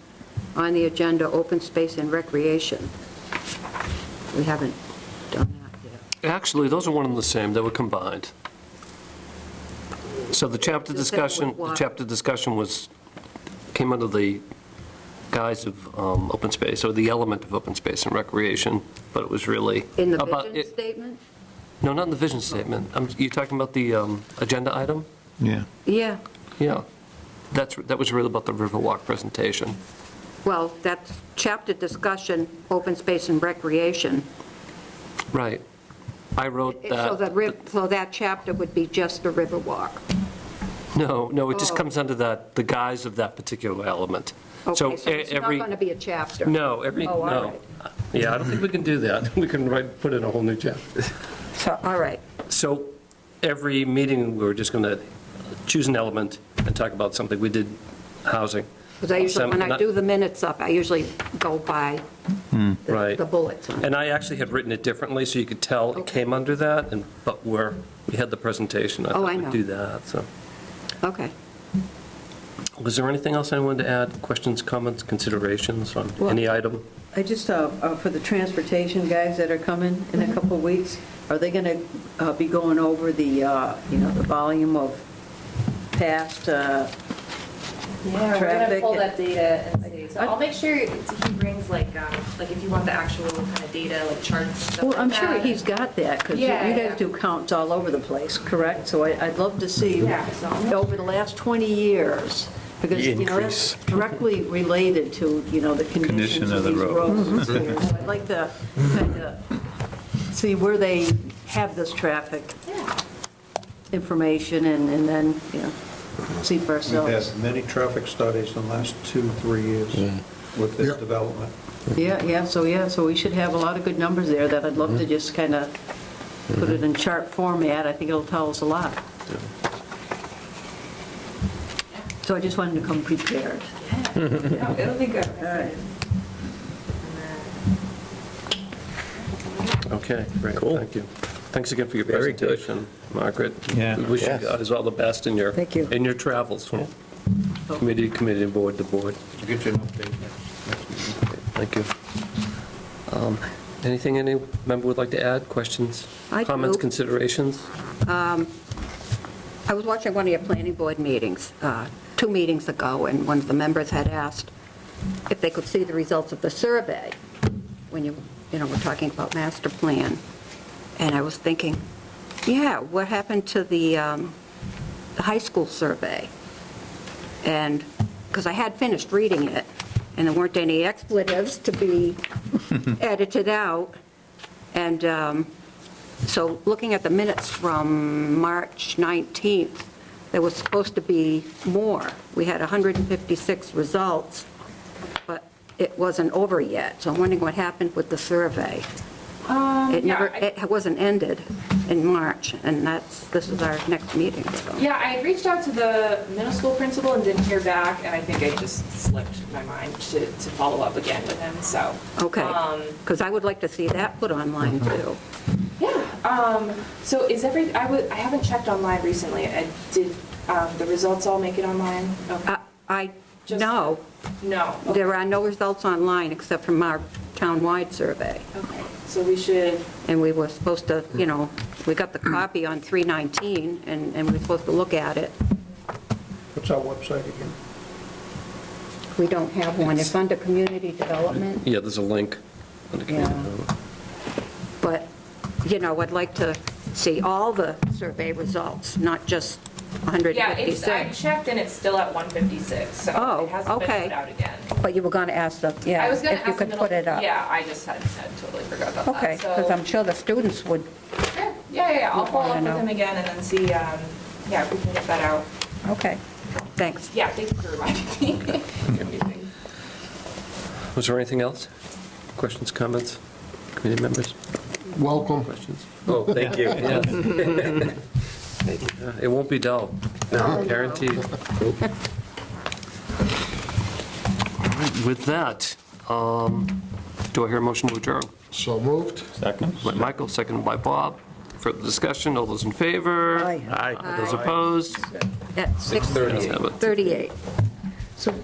on the agenda, open space and recreation. We haven't done that yet. Actually, those are one and the same, they were combined. So the chapter Just that with discussion what? came under the guise of open space, or the element of open space and recreation, but it was really In the about vision statement? No, not in the vision statement. You're talking about the agenda item? Yeah. Yeah. Yeah. That was really about the Riverwalk presentation. Well, that's chapter discussion, open space and recreation. Right. I wrote that. So that chapter would be just the Riverwalk. No, it just Oh. comes under the guise of that particular element. Okay, so it's not every going to be a chapter? No, Oh, all no. right. Yeah, I don't think we can do that. We can put in a whole new chapter. So, all right. So every meeting, we're just going to choose an element and talk about something. We did housing. Because I usually, when I do the minutes up, I usually go by Right. the bullets. And I actually had written it differently, so you could tell it came under that, but we had the presentation. Oh, I thought know. we'd do that, so. Okay. Was there anything else I wanted to add? Questions, comments, considerations on Well- any item? I just, for the transportation guys that are coming in a couple of weeks, are they going to be going over the, the volume of past, Yeah, we're gonna Traffic pull and- that data and see. So I'll make sure he brings like if you want the actual kind of data, like charts and stuff well, like I'm sure that. he's got that, because you Yeah, guys yeah. do counts all over the place, correct? So I'd love to see Yeah, so- over the last 20 years, because, Increase. that's directly related to, the conditions of the these road. roads. So I'd like to kind of see where they have this traffic information, and then, see for We've had ourselves. many traffic studies in the last 2-3 years. with this Yeah. development. Yeah, so we should have a lot of good numbers there that I'd love to just kind of put it in chart format. I think it'll tell us a lot. So I just wanted to come prepared. No, it'll be good. All right. Okay, great, thank you. Thanks again for your Very good. presentation, Margaret. Yeah. We wish you Yes. guys all the best in your, Thank you. in your travels from committee to committee and board to board. We'll get you an update next meeting. Thank you. Anything any member would like to add? Questions, I comments, do. considerations? I was watching one of your planning board meetings, 2 meetings ago, and one of the members had asked if they could see the results of the survey when you know, we're talking about master plan. And I was thinking, yeah, what happened to the high school survey? And, because I had finished reading it, and there weren't any expletives to be edited out. And so looking at the minutes from March 19th, there was supposed to be more. We had 156 results, but it wasn't over yet. So I'm wondering what happened with the survey. It never, it wasn't ended in March, and this is our next meeting, so. Yeah, I reached out to the middle school principal and didn't hear back, and I think it just slipped my mind to follow up again with him, so. Okay, because I would like to see that put online, too. Yeah, so is I haven't checked online recently. Did the results all make it online? Okay. No, No. Okay. there are no results online except from our town-wide survey. Okay, so we should, And we were supposed to, you know, we got the copy on 3/19, and we were supposed to look at it. What's our website again? We don't have one. It's under community development. Yeah, there's a link. on the Yeah. community. But, you know, I'd like to see all the survey results, not just yeah, I 156. checked and it's still at 156, so Oh, it hasn't been okay. put out again. But you were going to ask the, yeah, I was going to if you ask the could middle. put it up. Yeah, I just had totally forgot about that. Okay, so- because I'm sure the students would, Sure. Yeah, I'll Would follow up wanna with know. him again and then see, yeah, if we can get that out. okay, thanks. Yeah, thank you for reminding me. Amazing. Was there anything else? Questions, comments, committee members? Welcome. Questions? Oh, thank you. Yes. It won't be dull. No, guaranteed. With that, do I hear a motion to adjourn? So moved. Second? By Michael, seconded by Bob. Further discussion, all those in favor? Aye. Aye. Those opposed? At 6:38. Ayes have it. 38. So